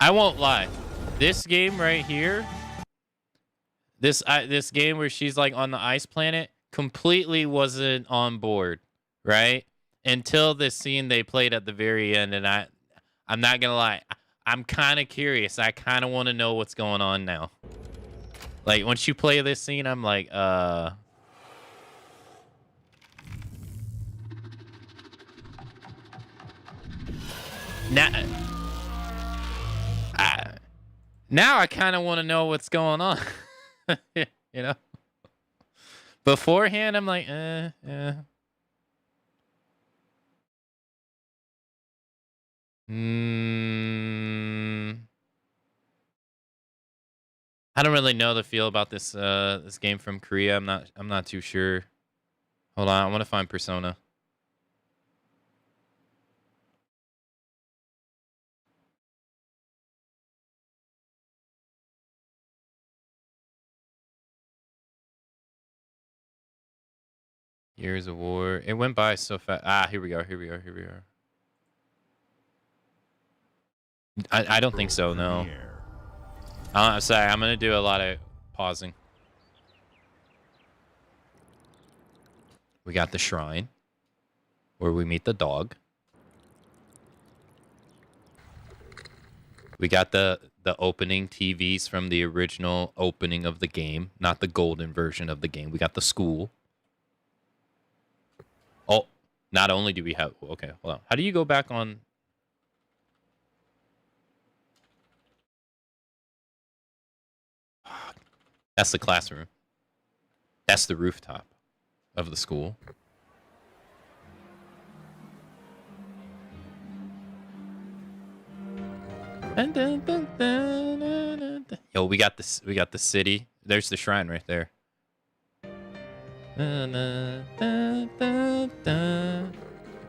Speaker 1: I won't lie. This game right here, this game where she's like on the ice planet, completely wasn't on board, right? Until this scene they played at the very end, and I'm not gonna lie, I'm kind of curious. I kind of want to know what's going on now. Like, once you play this scene, I'm like, now I kind of want to know what's going on. You know? Beforehand, I'm like, yeah. I don't really know the feel about this this game from Korea. I'm not too sure. Hold on, I want to find Persona. Years of War. It went by so fast. Ah, here we are. I don't think so, no. I'm sorry, I'm going to do a lot of pausing. We got the shrine, where we meet the dog. We got the opening TVs from the original opening of the game, not the golden version of the game. We got the school. Oh, not only do we have... Okay, hold on. How do you go back on... That's the classroom. That's the rooftop of the school. Yo, we got this. We got the city. There's the shrine right there.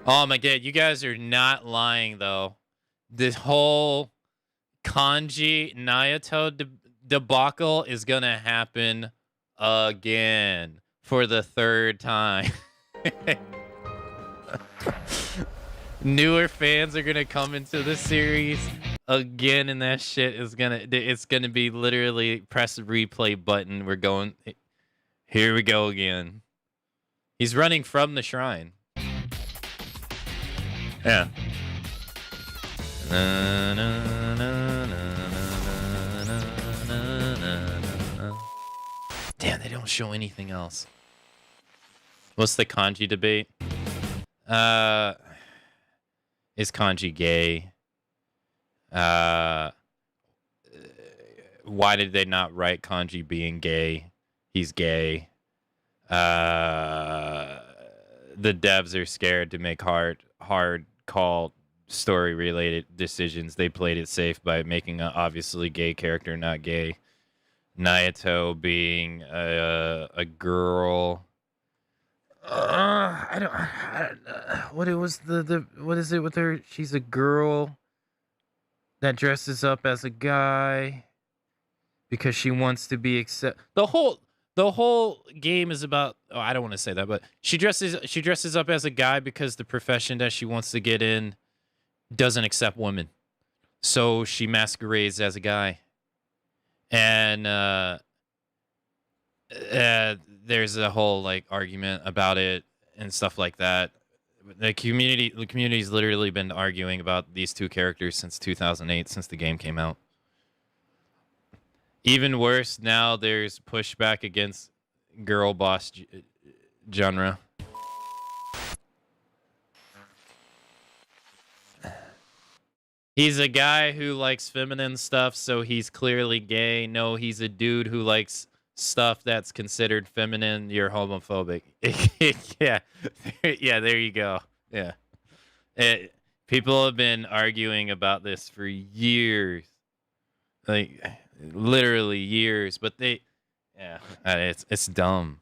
Speaker 1: Oh my god, you guys are not lying though. This whole Kanji Naoto debacle is gonna happen again for the third time. Newer fans are gonna come into the series again, and that shit is it's gonna be literally press the replay button. We're going. Here we go again. He's running from the shrine. Yeah. Damn, they don't show anything else. What's the kanji debate? Is kanji gay? Why did they not write kanji being gay? He's gay. The devs are scared to make hard call story related decisions. They played it safe by making an obviously gay character not gay. Naoto being a girl. I don't what it was the what is it with her? She's a girl that dresses up as a guy because she wants to be the whole game is about, oh, I don't want to say that, but she dresses up as a guy because the profession that she wants to get in doesn't accept women. So she masquerades as a guy. And there's a whole like argument about it and stuff like that. The community's literally been arguing about these two characters since 2008, since the game came out. Even worse, now there's pushback against girl boss genre. He's a guy who likes feminine stuff, so he's clearly gay. No, he's a dude who likes stuff that's considered feminine. You're homophobic. Yeah. Yeah, there you go. Yeah. People have been arguing about this for years. Like, literally years. But it's dumb.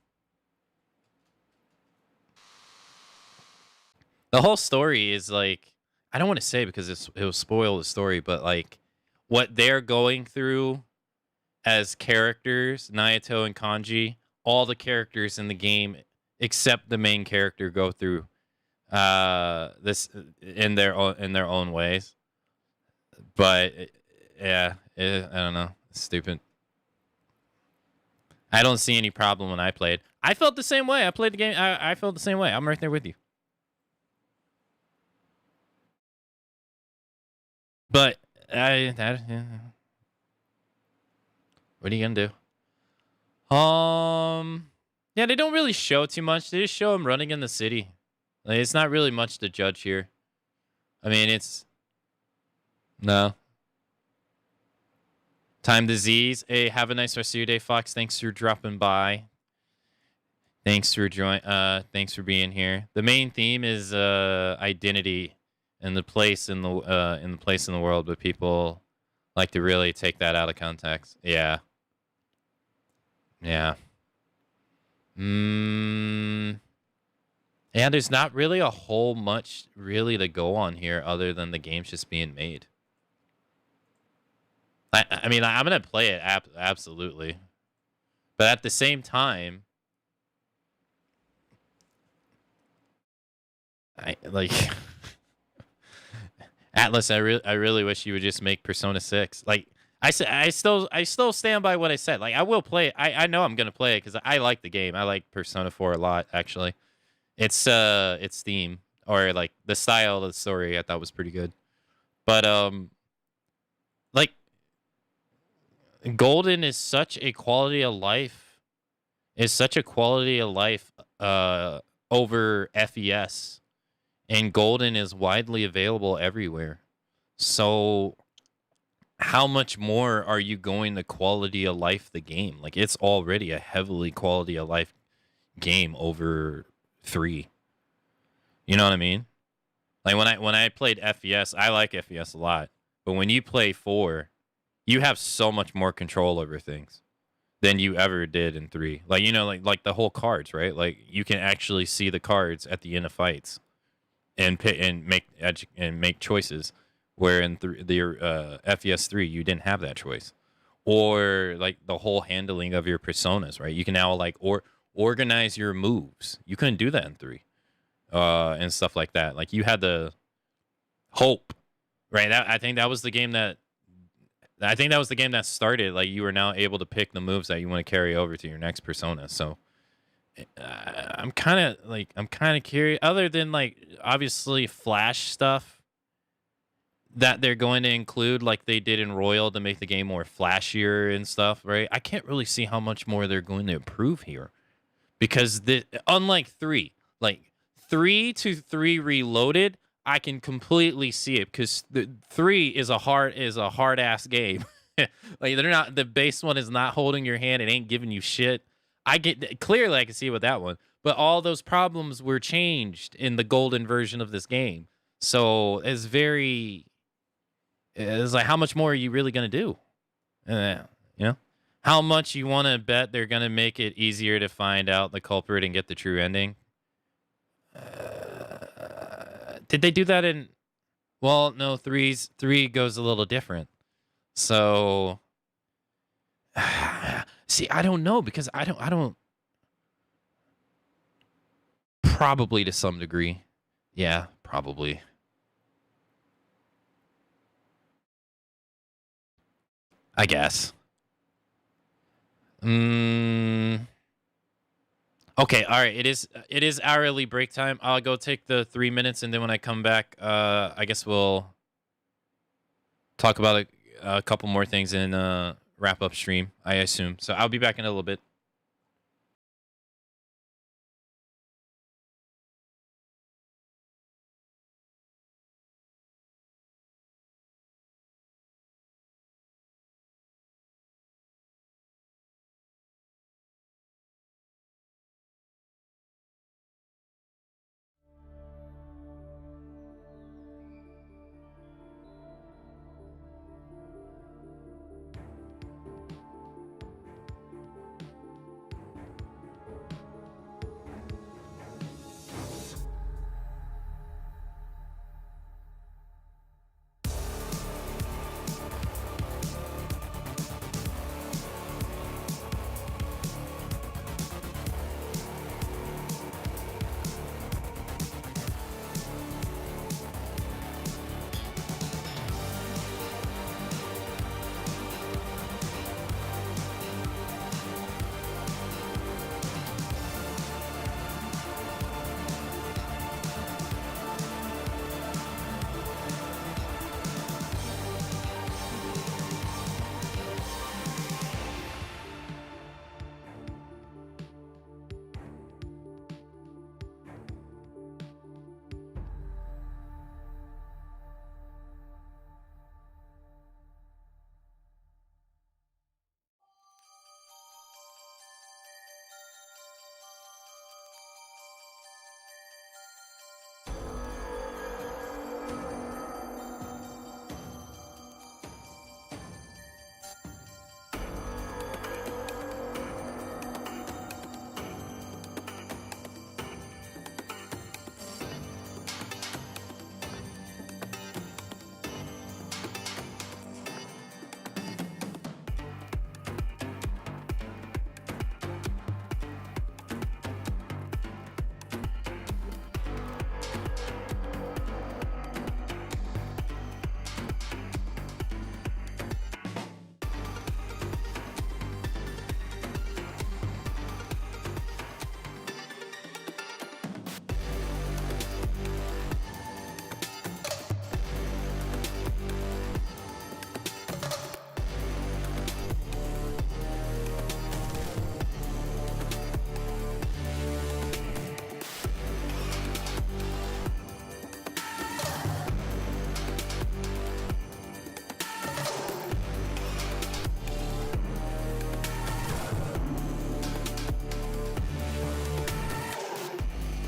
Speaker 1: The whole story is like, I don't want to say because it will spoil the story, but like what they're going through as characters, Naoto and Kanji, all the characters in the game except the main character go through this in their own ways. But I don't know, it's stupid. I don't see any problem when I played. I felt the same way. I played the game. I felt the same way. I'm right there with you. But what are you gonna do? Yeah, they don't really show too much. They just show him running in the city. Like, it's not really much to judge here. I mean, no. Time disease. Hey, have a nice rest of your day, Fox. Thanks for dropping by. Thanks for thanks for being here. The main theme is identity and the place in the world, but people like to really take that out of context. Yeah. Yeah. Yeah, there's not really a whole much really to go on here other than the game's just being made. I mean, I'm going to play it absolutely. But at the same time, Atlas, I really wish you would just make Persona 6. Like, I still stand by what I said. Like, I will play it. I know I'm gonna play it because I like the game. I like Persona 4 a lot, actually. Its theme, or like the style of the story, I thought was pretty good. But like, Golden is such a quality of life. Is such a quality of life over FES. And Golden is widely available everywhere. So how much more are you going to quality of life the game? Like, it's already a heavily quality of life game over 3. You know what I mean? Like, when I played FES, I like FES a lot. But when you play 4, you have so much more control over things than you ever did in 3. Like, you know, like the whole cards, right? Like, you can actually see the cards at the end of fights and make choices. Where in the FES 3, you didn't have that choice. Or like the whole handling of your personas, right? You can now like organize your moves. You couldn't do that in 3, and stuff like that. Like you had the hope, right? I think that was the game that started. Like you were now able to pick the moves that you want to carry over to your next persona. So I'm kind of curious. Other than like obviously Flash stuff that they're going to include, like they did in Royal, to make the game more flashier and stuff, right? I can't really see how much more they're going to improve here, because unlike 3, like 3 to 3 Reloaded, I can completely see it, because the 3 is a hard ass game. Like the base one is not holding your hand. It ain't giving you shit. I can see with that one, but all those problems were changed in the golden version of this game. So it's like, how much more are you really going to do? You know, how much you want to bet they're going to make it easier to find out the culprit and get the true ending? Did they do that in? Well, no, 3 goes a little different. So, see, I don't know, because I don't. Probably to some degree, yeah, probably. I guess. Okay, all right. It is hourly break time. I'll go take the 3 minutes, and then when I come back, I guess we'll talk about a couple more things in wrap up stream, I assume. So I'll be back in a little bit.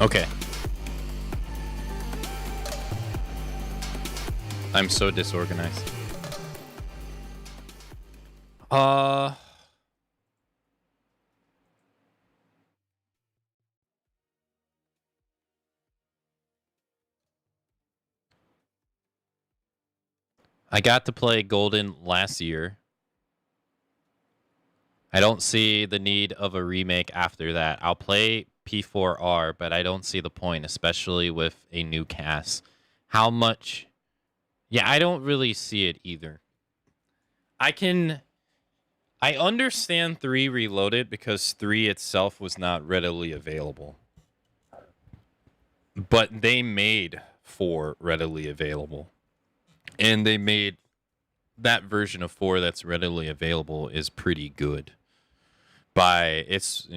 Speaker 1: Okay. I'm so disorganized. Uh, I got to play Golden last year. I don't see the need of a remake after that. I'll play P4R, but I don't see the point, especially with a new cast. How much? Yeah, I don't really see it either. I understand 3 Reloaded because 3 itself was not readily available. But they made 4 readily available. And they made that version of 4 that's readily available is pretty good. It's,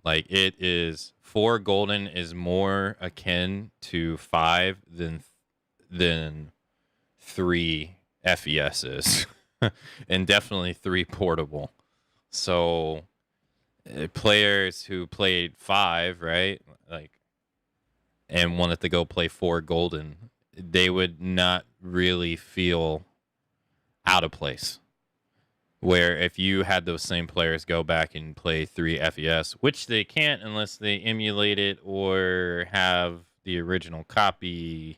Speaker 1: like it is 4 Golden is more akin to 5 than 3 FES is. And definitely 3 portable. So players who played 5, right? Like, and wanted to go play 4 Golden, they would not really feel out of place. Where if you had those same players go back and play 3 FES, which they can't unless they emulate it or have the original copy,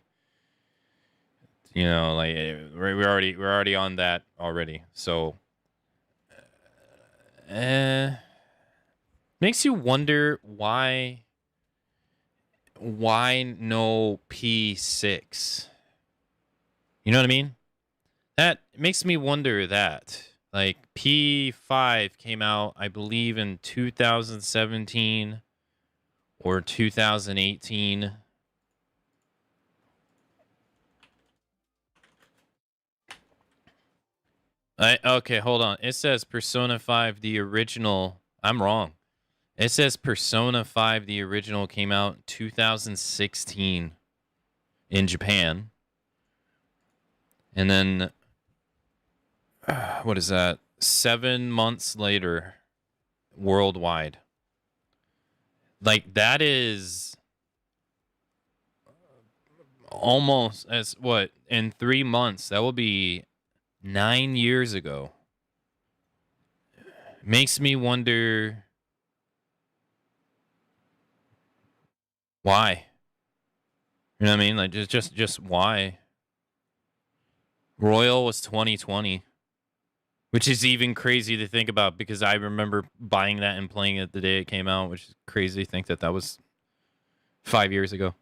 Speaker 1: like we're already on that already. So makes you wonder why no P6? You know what I mean? That makes me wonder that. Like, P5 came out, I believe, in 2017 or 2018. Okay, hold on. It says Persona 5, the original. I'm wrong. It says Persona 5, the original, came out in 2016 in Japan. And then, what is that? 7 months later, worldwide. Like, that is almost as what? In 3 months, that will be 9 years ago. Makes me wonder why. You know what I mean? Like, just why? Royal was 2020, which is even crazy to think about because I remember buying that and playing it the day it came out, which is crazy to think that was 5 years ago.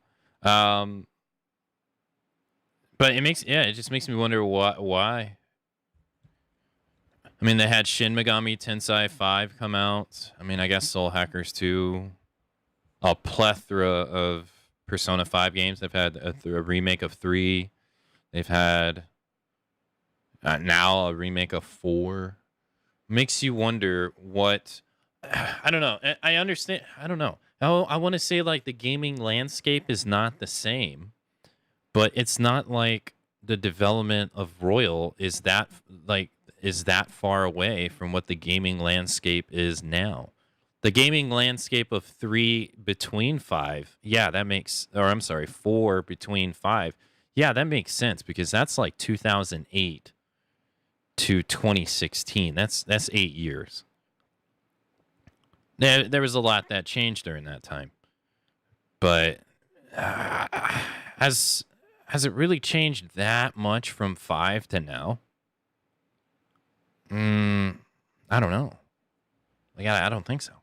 Speaker 1: But it just makes me wonder why. I mean, they had Shin Megami Tensei 5 come out. I mean, I guess Soul Hackers 2. A plethora of Persona 5 games. They've had a remake of 3. They've had now a remake of 4. Makes you wonder what... I don't know. I understand. I don't know. I want to say, like, the gaming landscape is not the same. But it's not like the development of Royal is that far away from what the gaming landscape is now. The gaming landscape of 3 between 5, yeah, that makes, or I'm sorry, 4 between 5, yeah, that makes sense because that's like 2008 to 2016. That's 8 years. There was a lot that changed during that time, but has it really changed that much from 5 to now? I don't know. Like, I don't think so.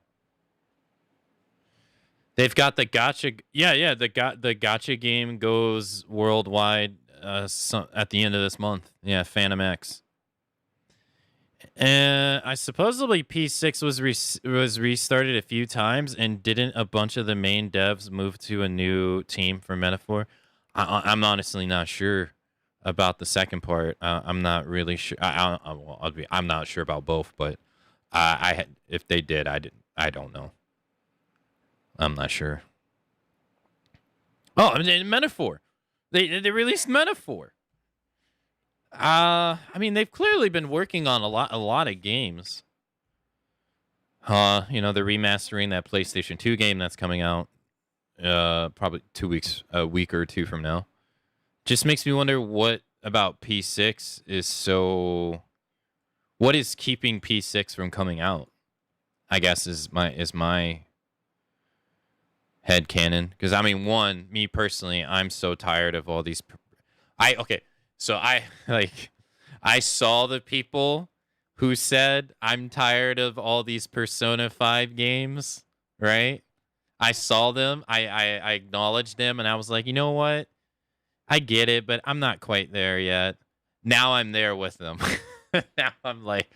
Speaker 1: They've got the gacha. Yeah. The gacha game goes worldwide at the end of this month. Yeah, Phantom X. I supposedly P6 was restarted a few times, and didn't a bunch of the main devs move to a new team for Metaphor? I'm honestly not sure about the second part. I'm not really sure. I'm not sure about both, but if they did, I don't know. I'm not sure. Oh, I mean, Metaphor. They released Metaphor. I mean, they've clearly been working on a lot of games. The remastering that PlayStation 2 game that's coming out probably 2 weeks, a week or two from now. Just makes me wonder what about P6 is so What is keeping P6 from coming out? I guess is my head canon. Because I mean, one, me personally, I'm so tired of all these. So I I saw the people who said I'm tired of all these Persona 5 games, right? I saw them, I acknowledged them, and I was like, you know what? I get it, but I'm not quite there yet. Now I'm there with them. Now I'm like,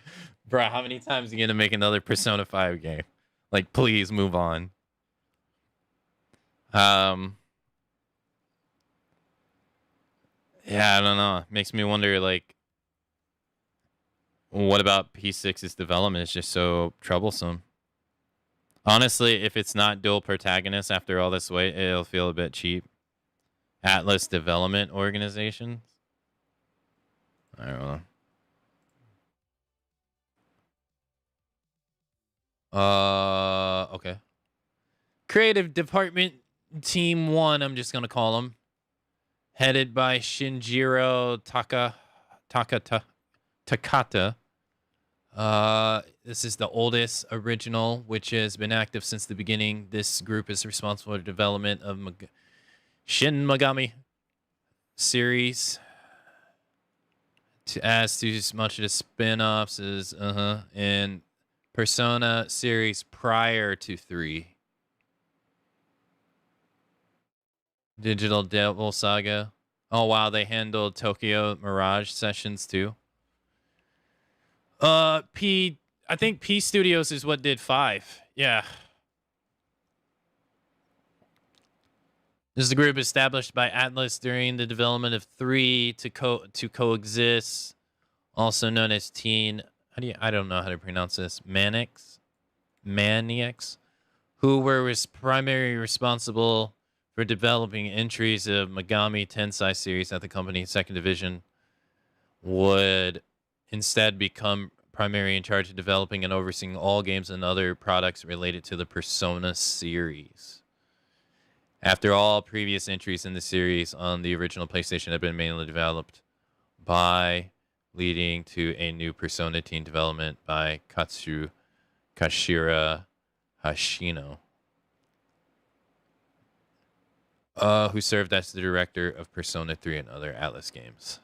Speaker 1: bro, how many times are you gonna make another Persona 5 game? Like, please move on. Yeah, I don't know. Makes me wonder, like, what about P6's development is just so troublesome? Honestly, if it's not dual protagonists after all this wait, it'll feel a bit cheap. Atlas Development Organization? I don't know. Okay. Creative Department Team 1, I'm just going to call them. Headed by Shinjiro Takata. This is the oldest original, which has been active since the beginning. This group is responsible for the development of Shin Megami series. As to as much of the spin-offs as and Persona series prior to 3. Digital Devil Saga. Oh wow, they handled Tokyo Mirage Sessions too. I think P Studios is what did 5. Yeah. This is the group established by Atlas during the development of 3 to coexist, also known as I don't know how to pronounce this. Maniacs, who were primarily responsible for developing entries of Megami Tensei series at the company's second division, would instead become primary in charge of developing and overseeing all games and other products related to the Persona series. After all previous entries in the series on the original PlayStation had been mainly developed by, leading to a new Persona team development by Kashira Hashino, who served as the director of Persona 3 and other Atlas games.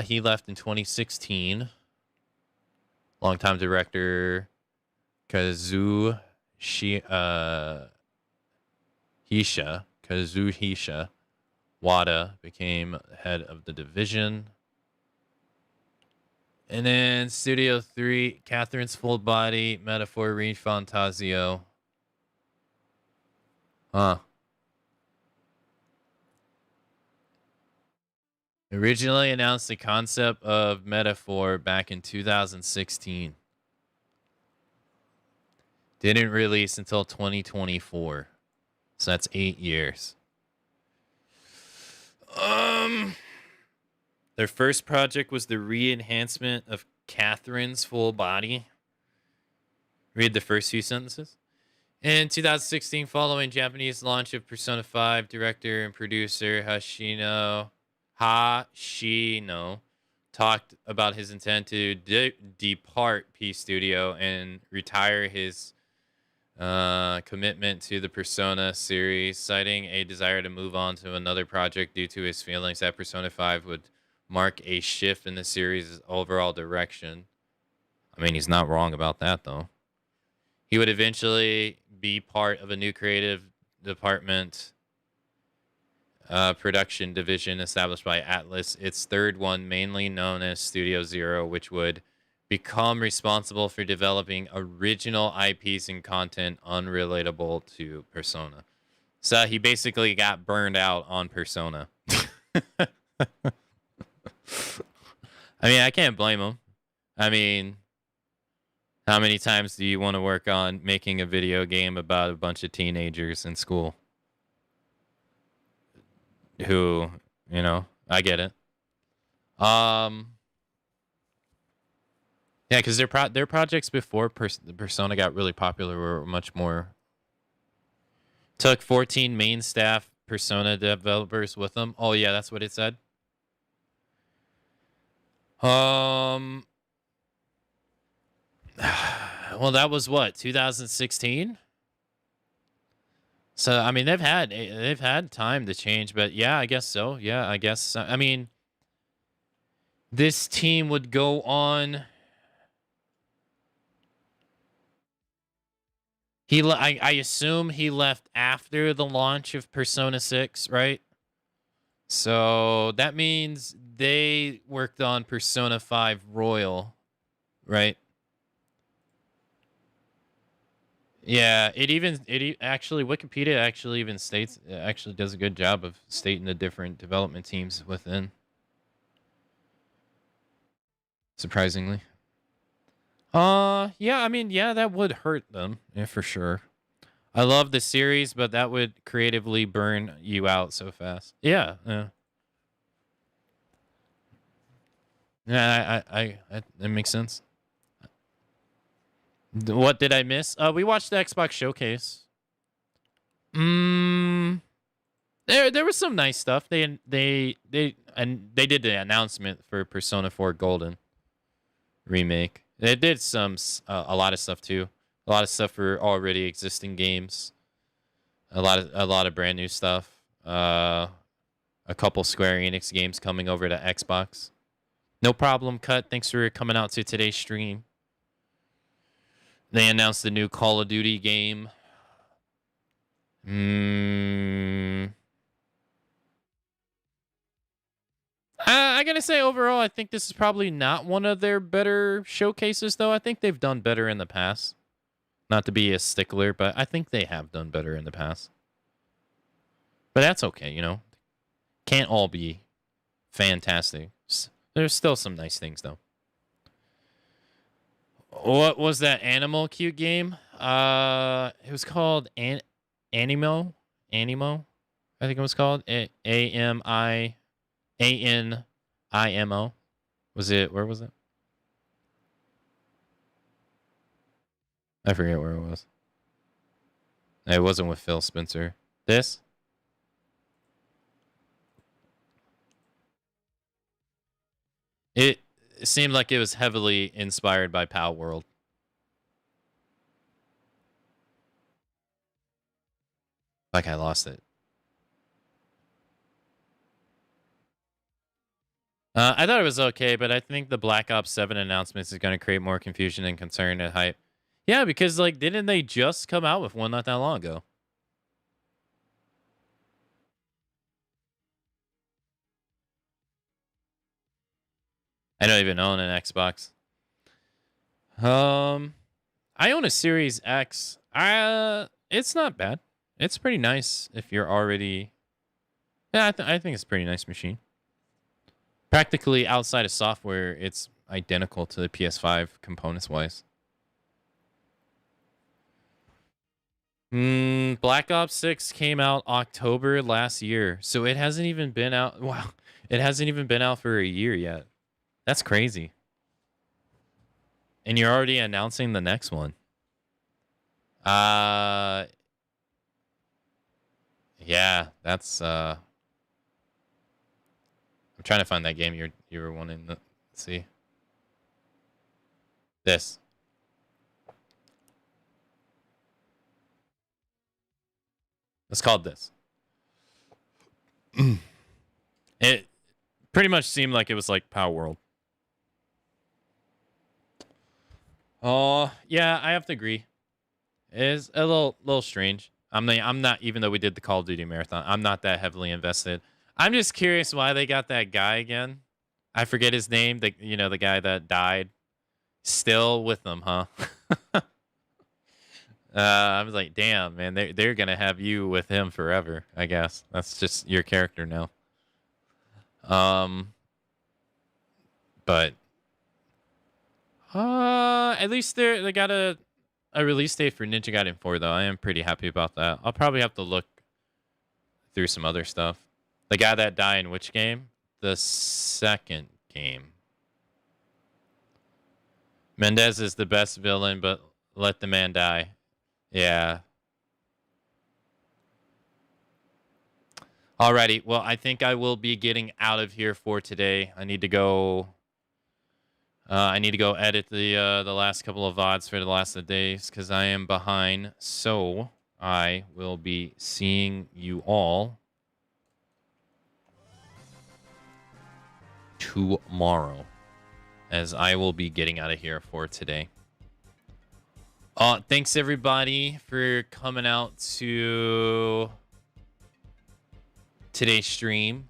Speaker 1: He left in 2016. Longtime director Kazuhisha Wada became head of the division. And then Studio 3, Catherine's Full Body, Metaphor Refantasio. Originally announced the concept of Metaphor back in 2016. Didn't release until 2024. So that's 8 years. Their first project was the re-enhancement of Catherine's Full Body. Read the first few sentences. In 2016, following Japanese launch of Persona 5, director and producer Hashino talked about his intent to depart P Studio and retire his commitment to the Persona series, citing a desire to move on to another project due to his feelings that Persona 5 would mark a shift in the series' overall direction. I mean, he's not wrong about that, though. He would eventually be part of a new creative department production division established by Atlas, its third one, mainly known as Studio Zero, which would become responsible for developing original IPs and content unrelatable to Persona. So he basically got burned out on Persona. I mean, I can't blame him. I mean, how many times do you want to work on making a video game about a bunch of teenagers in school? Who, you know, I get it. Yeah, because their projects before Persona got really popular were much more. Took 14 main staff Persona developers with them. Oh yeah, that's what it said. Well, that was what, 2016. So I mean, they've had time to change, but yeah, I guess so. Yeah, I guess. I mean, this team would go on. I assume he left after the launch of Persona 6, right? So that means they worked on Persona 5 Royal, right? Yeah, actually Wikipedia actually even states actually does a good job of stating the different development teams within. Surprisingly. Yeah, I mean, yeah, that would hurt them, yeah, for sure. I love the series, but that would creatively burn you out so fast. Yeah, yeah. Yeah, that makes sense. What did I miss? We watched the Xbox showcase. There was some nice stuff. They did the announcement for Persona 4 Golden remake. They did a lot of stuff too. A lot of stuff for already existing games. A lot of brand new stuff. A couple Square Enix games coming over to Xbox. No problem, Cut. Thanks for coming out to today's stream. They announced the new Call of Duty game. I gotta say, overall, I think this is probably not one of their better showcases, though. I think they've done better in the past. Not to be a stickler, but I think they have done better in the past. But that's okay, you know. Can't all be fantastic. There's still some nice things, though. What was that Animal cute game? It was called Animo. Animo, I think it was called AMIANIMO. Was it? Where was it? I forget where it was. It wasn't with Phil Spencer. This? It seemed like it was heavily inspired by Pal World. Like I lost it. I thought it was okay, but I think the Black Ops 7 announcements is going to create more confusion and concern and hype. Yeah, because like, didn't they just come out with one not that long ago? I don't even own an Xbox. I own a Series X. It's not bad. It's pretty nice if you're already. Yeah, I think it's a pretty nice machine. Practically outside of software, it's identical to the PS5 components wise. Black Ops 6 came out October last year, so it hasn't even been out. Wow, it hasn't even been out for a year yet. That's crazy. And you're already announcing the next one. Yeah, that's I'm trying to find that game you were wanting to see. This. It's called this. It pretty much seemed like it was like Power World. Oh, yeah, I have to agree. It's a little strange. I'm not, even though we did the Call of Duty marathon, I'm not that heavily invested. I'm just curious why they got that guy again. I forget his name. The guy that died. Still with them, huh? I was like, damn, man, they're gonna have you with him forever. I guess that's just your character now. But at least they got a release date for Ninja Gaiden 4 though. I am pretty happy about that. I'll probably have to look through some other stuff. The guy that died in which game? The second game. Mendez is the best villain, but let the man die. Yeah. Alrighty. Well, I think I will be getting out of here for today. I need to go I need to go edit the last couple of VODs for the last of the days because I am behind. So I will be seeing you all tomorrow, as I will be getting out of here for today. Thanks everybody for coming out to today's stream.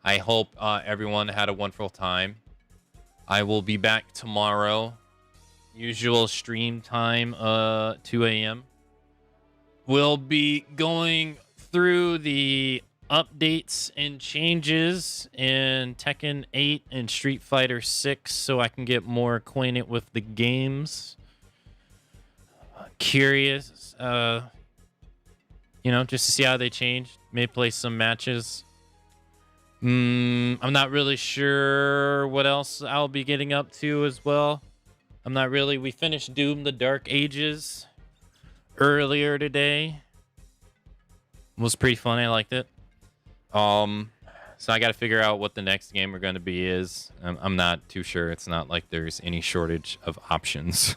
Speaker 1: I hope everyone had a wonderful time. I will be back tomorrow. Usual stream time, 2 a.m. We'll be going through the updates and changes in Tekken 8 and Street Fighter 6 so I can get more acquainted with the games. Curious, you know, just to see how they changed. May play some matches. I'm not really sure what else I'll be getting up to as well. We finished Doom the Dark Ages earlier today. It was pretty fun. I liked it. So I got to figure out what the next game we're going to be is. I'm not too sure. It's not like there's any shortage of options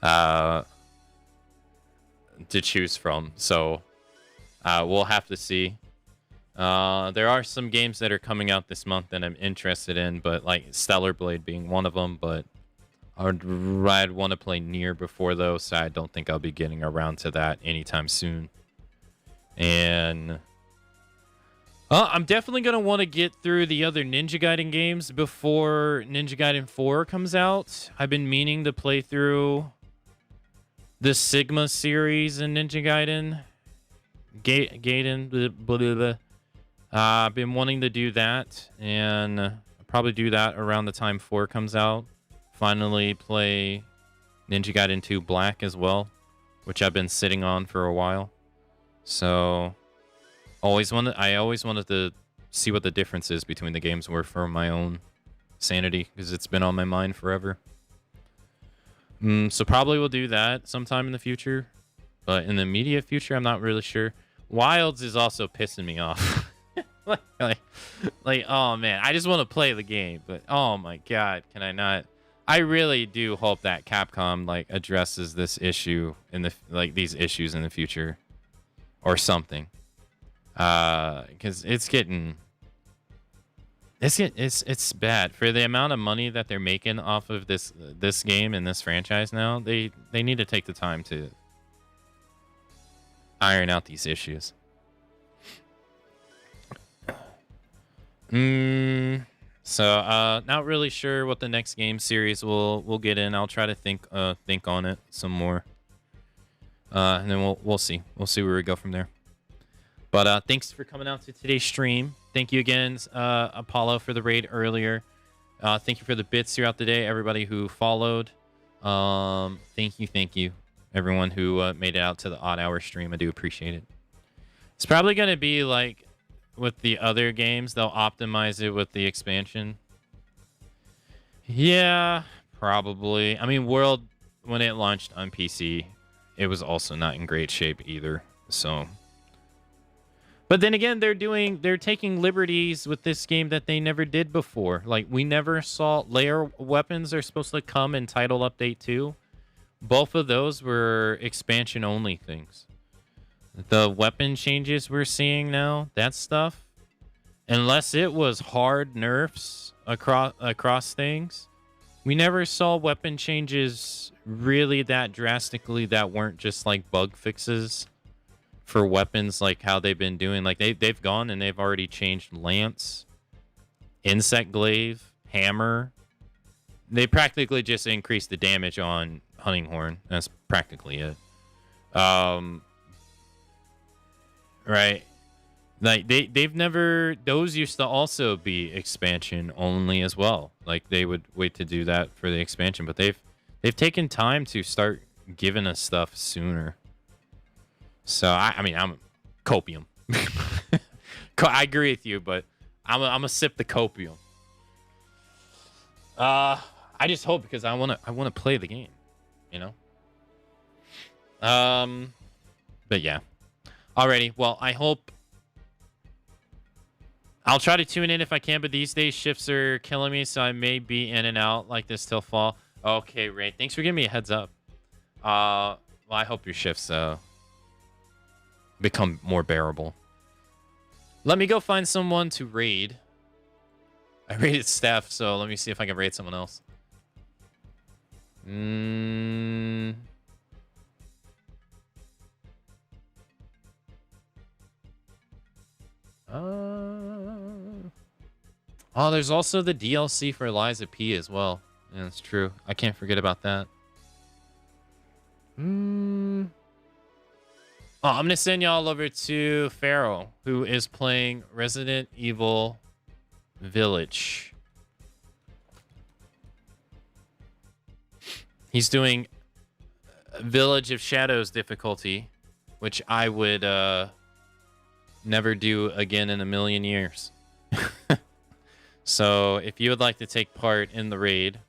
Speaker 1: to choose from. So we'll have to see. There are some games that are coming out this month that I'm interested in, but like Stellar Blade being one of them, but I'd want to play Nier before those, so I don't think I'll be getting around to that anytime soon. And I'm definitely going to want to get through the other Ninja Gaiden games before Ninja Gaiden 4 comes out. I've been meaning to play through the Sigma series in Ninja Gaiden. Gaiden, blah, blah, blah. I've been wanting to do that, and I'll probably do that around the time 4 comes out. Finally play Ninja Gaiden 2 Black as well, which I've been sitting on for a while. So I always wanted to see what the difference is between the games were for my own sanity, because it's been on my mind forever. So probably we'll do that sometime in the future, but in the immediate future, I'm not really sure. Wilds is also pissing me off. like, oh man, I just want to play the game, but oh my god, can I not? I really do hope that Capcom like addresses this issue in the these issues in the future, or something. Because it's bad for the amount of money that they're making off of this game and this franchise now. They need to take the time to iron out these issues. So not really sure what the next game series we'll get in. I'll try to think on it some more. And then we'll see. We'll see where we go from there. But thanks for coming out to today's stream. Thank you again, Apollo, for the raid earlier. Thank you for the bits throughout the day, everybody who followed. Thank you, everyone who made it out to the odd hour stream. I do appreciate it. It's probably going to be like with the other games, they'll optimize it with the expansion. Yeah, probably. I mean, World, when it launched on PC, it was also not in great shape either. So, but then again, they're taking liberties with this game that they never did before. Like, we never saw layer weapons are supposed to come in Title Update 2. Both of those were expansion only things. The weapon changes we're seeing now, that stuff, unless it was hard nerfs across things, we never saw weapon changes really that drastically that weren't just like bug fixes for weapons like how they've been doing. Like they've gone and they've already changed lance, insect glaive, hammer. They practically just increased the damage on hunting horn. That's practically it. Right. Like they've never, those used to also be expansion only as well. Like they would wait to do that for the expansion, but they've taken time to start giving us stuff sooner. So I mean, I'm copium. I agree with you, but I'm a sip the copium. I just hope, because I want to play the game, you know? But yeah. Alrighty, well, I hope I'll try to tune in if I can, but these days shifts are killing me, so I may be in and out like this till fall. Okay, Ray. Thanks for giving me a heads up. Well, I hope your shifts become more bearable. Let me go find someone to raid. I raided Steph, so let me see if I can raid someone else. Oh, there's also the DLC for Eliza P as well. Yeah, that's true. I can't forget about that. Oh, I'm going to send y'all over to Pharaoh, who is playing Resident Evil Village. He's doing Village of Shadows difficulty, which I would never do again in a million years. So if you would like to take part in the raid,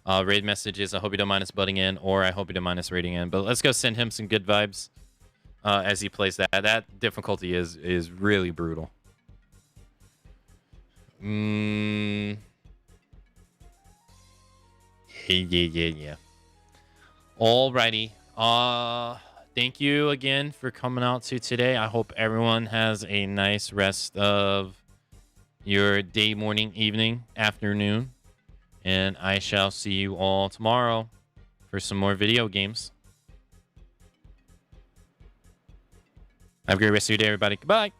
Speaker 1: raid messages, I hope you don't mind us butting in, or I hope you don't mind us raiding in. But let's go send him some good vibes as he plays that. That difficulty is really brutal. Yeah. Alrighty. Thank you again for coming out to today. I hope everyone has a nice rest of your day, morning, evening, afternoon. And I shall see you all tomorrow for some more video games. Have a great rest of your day, everybody. Goodbye.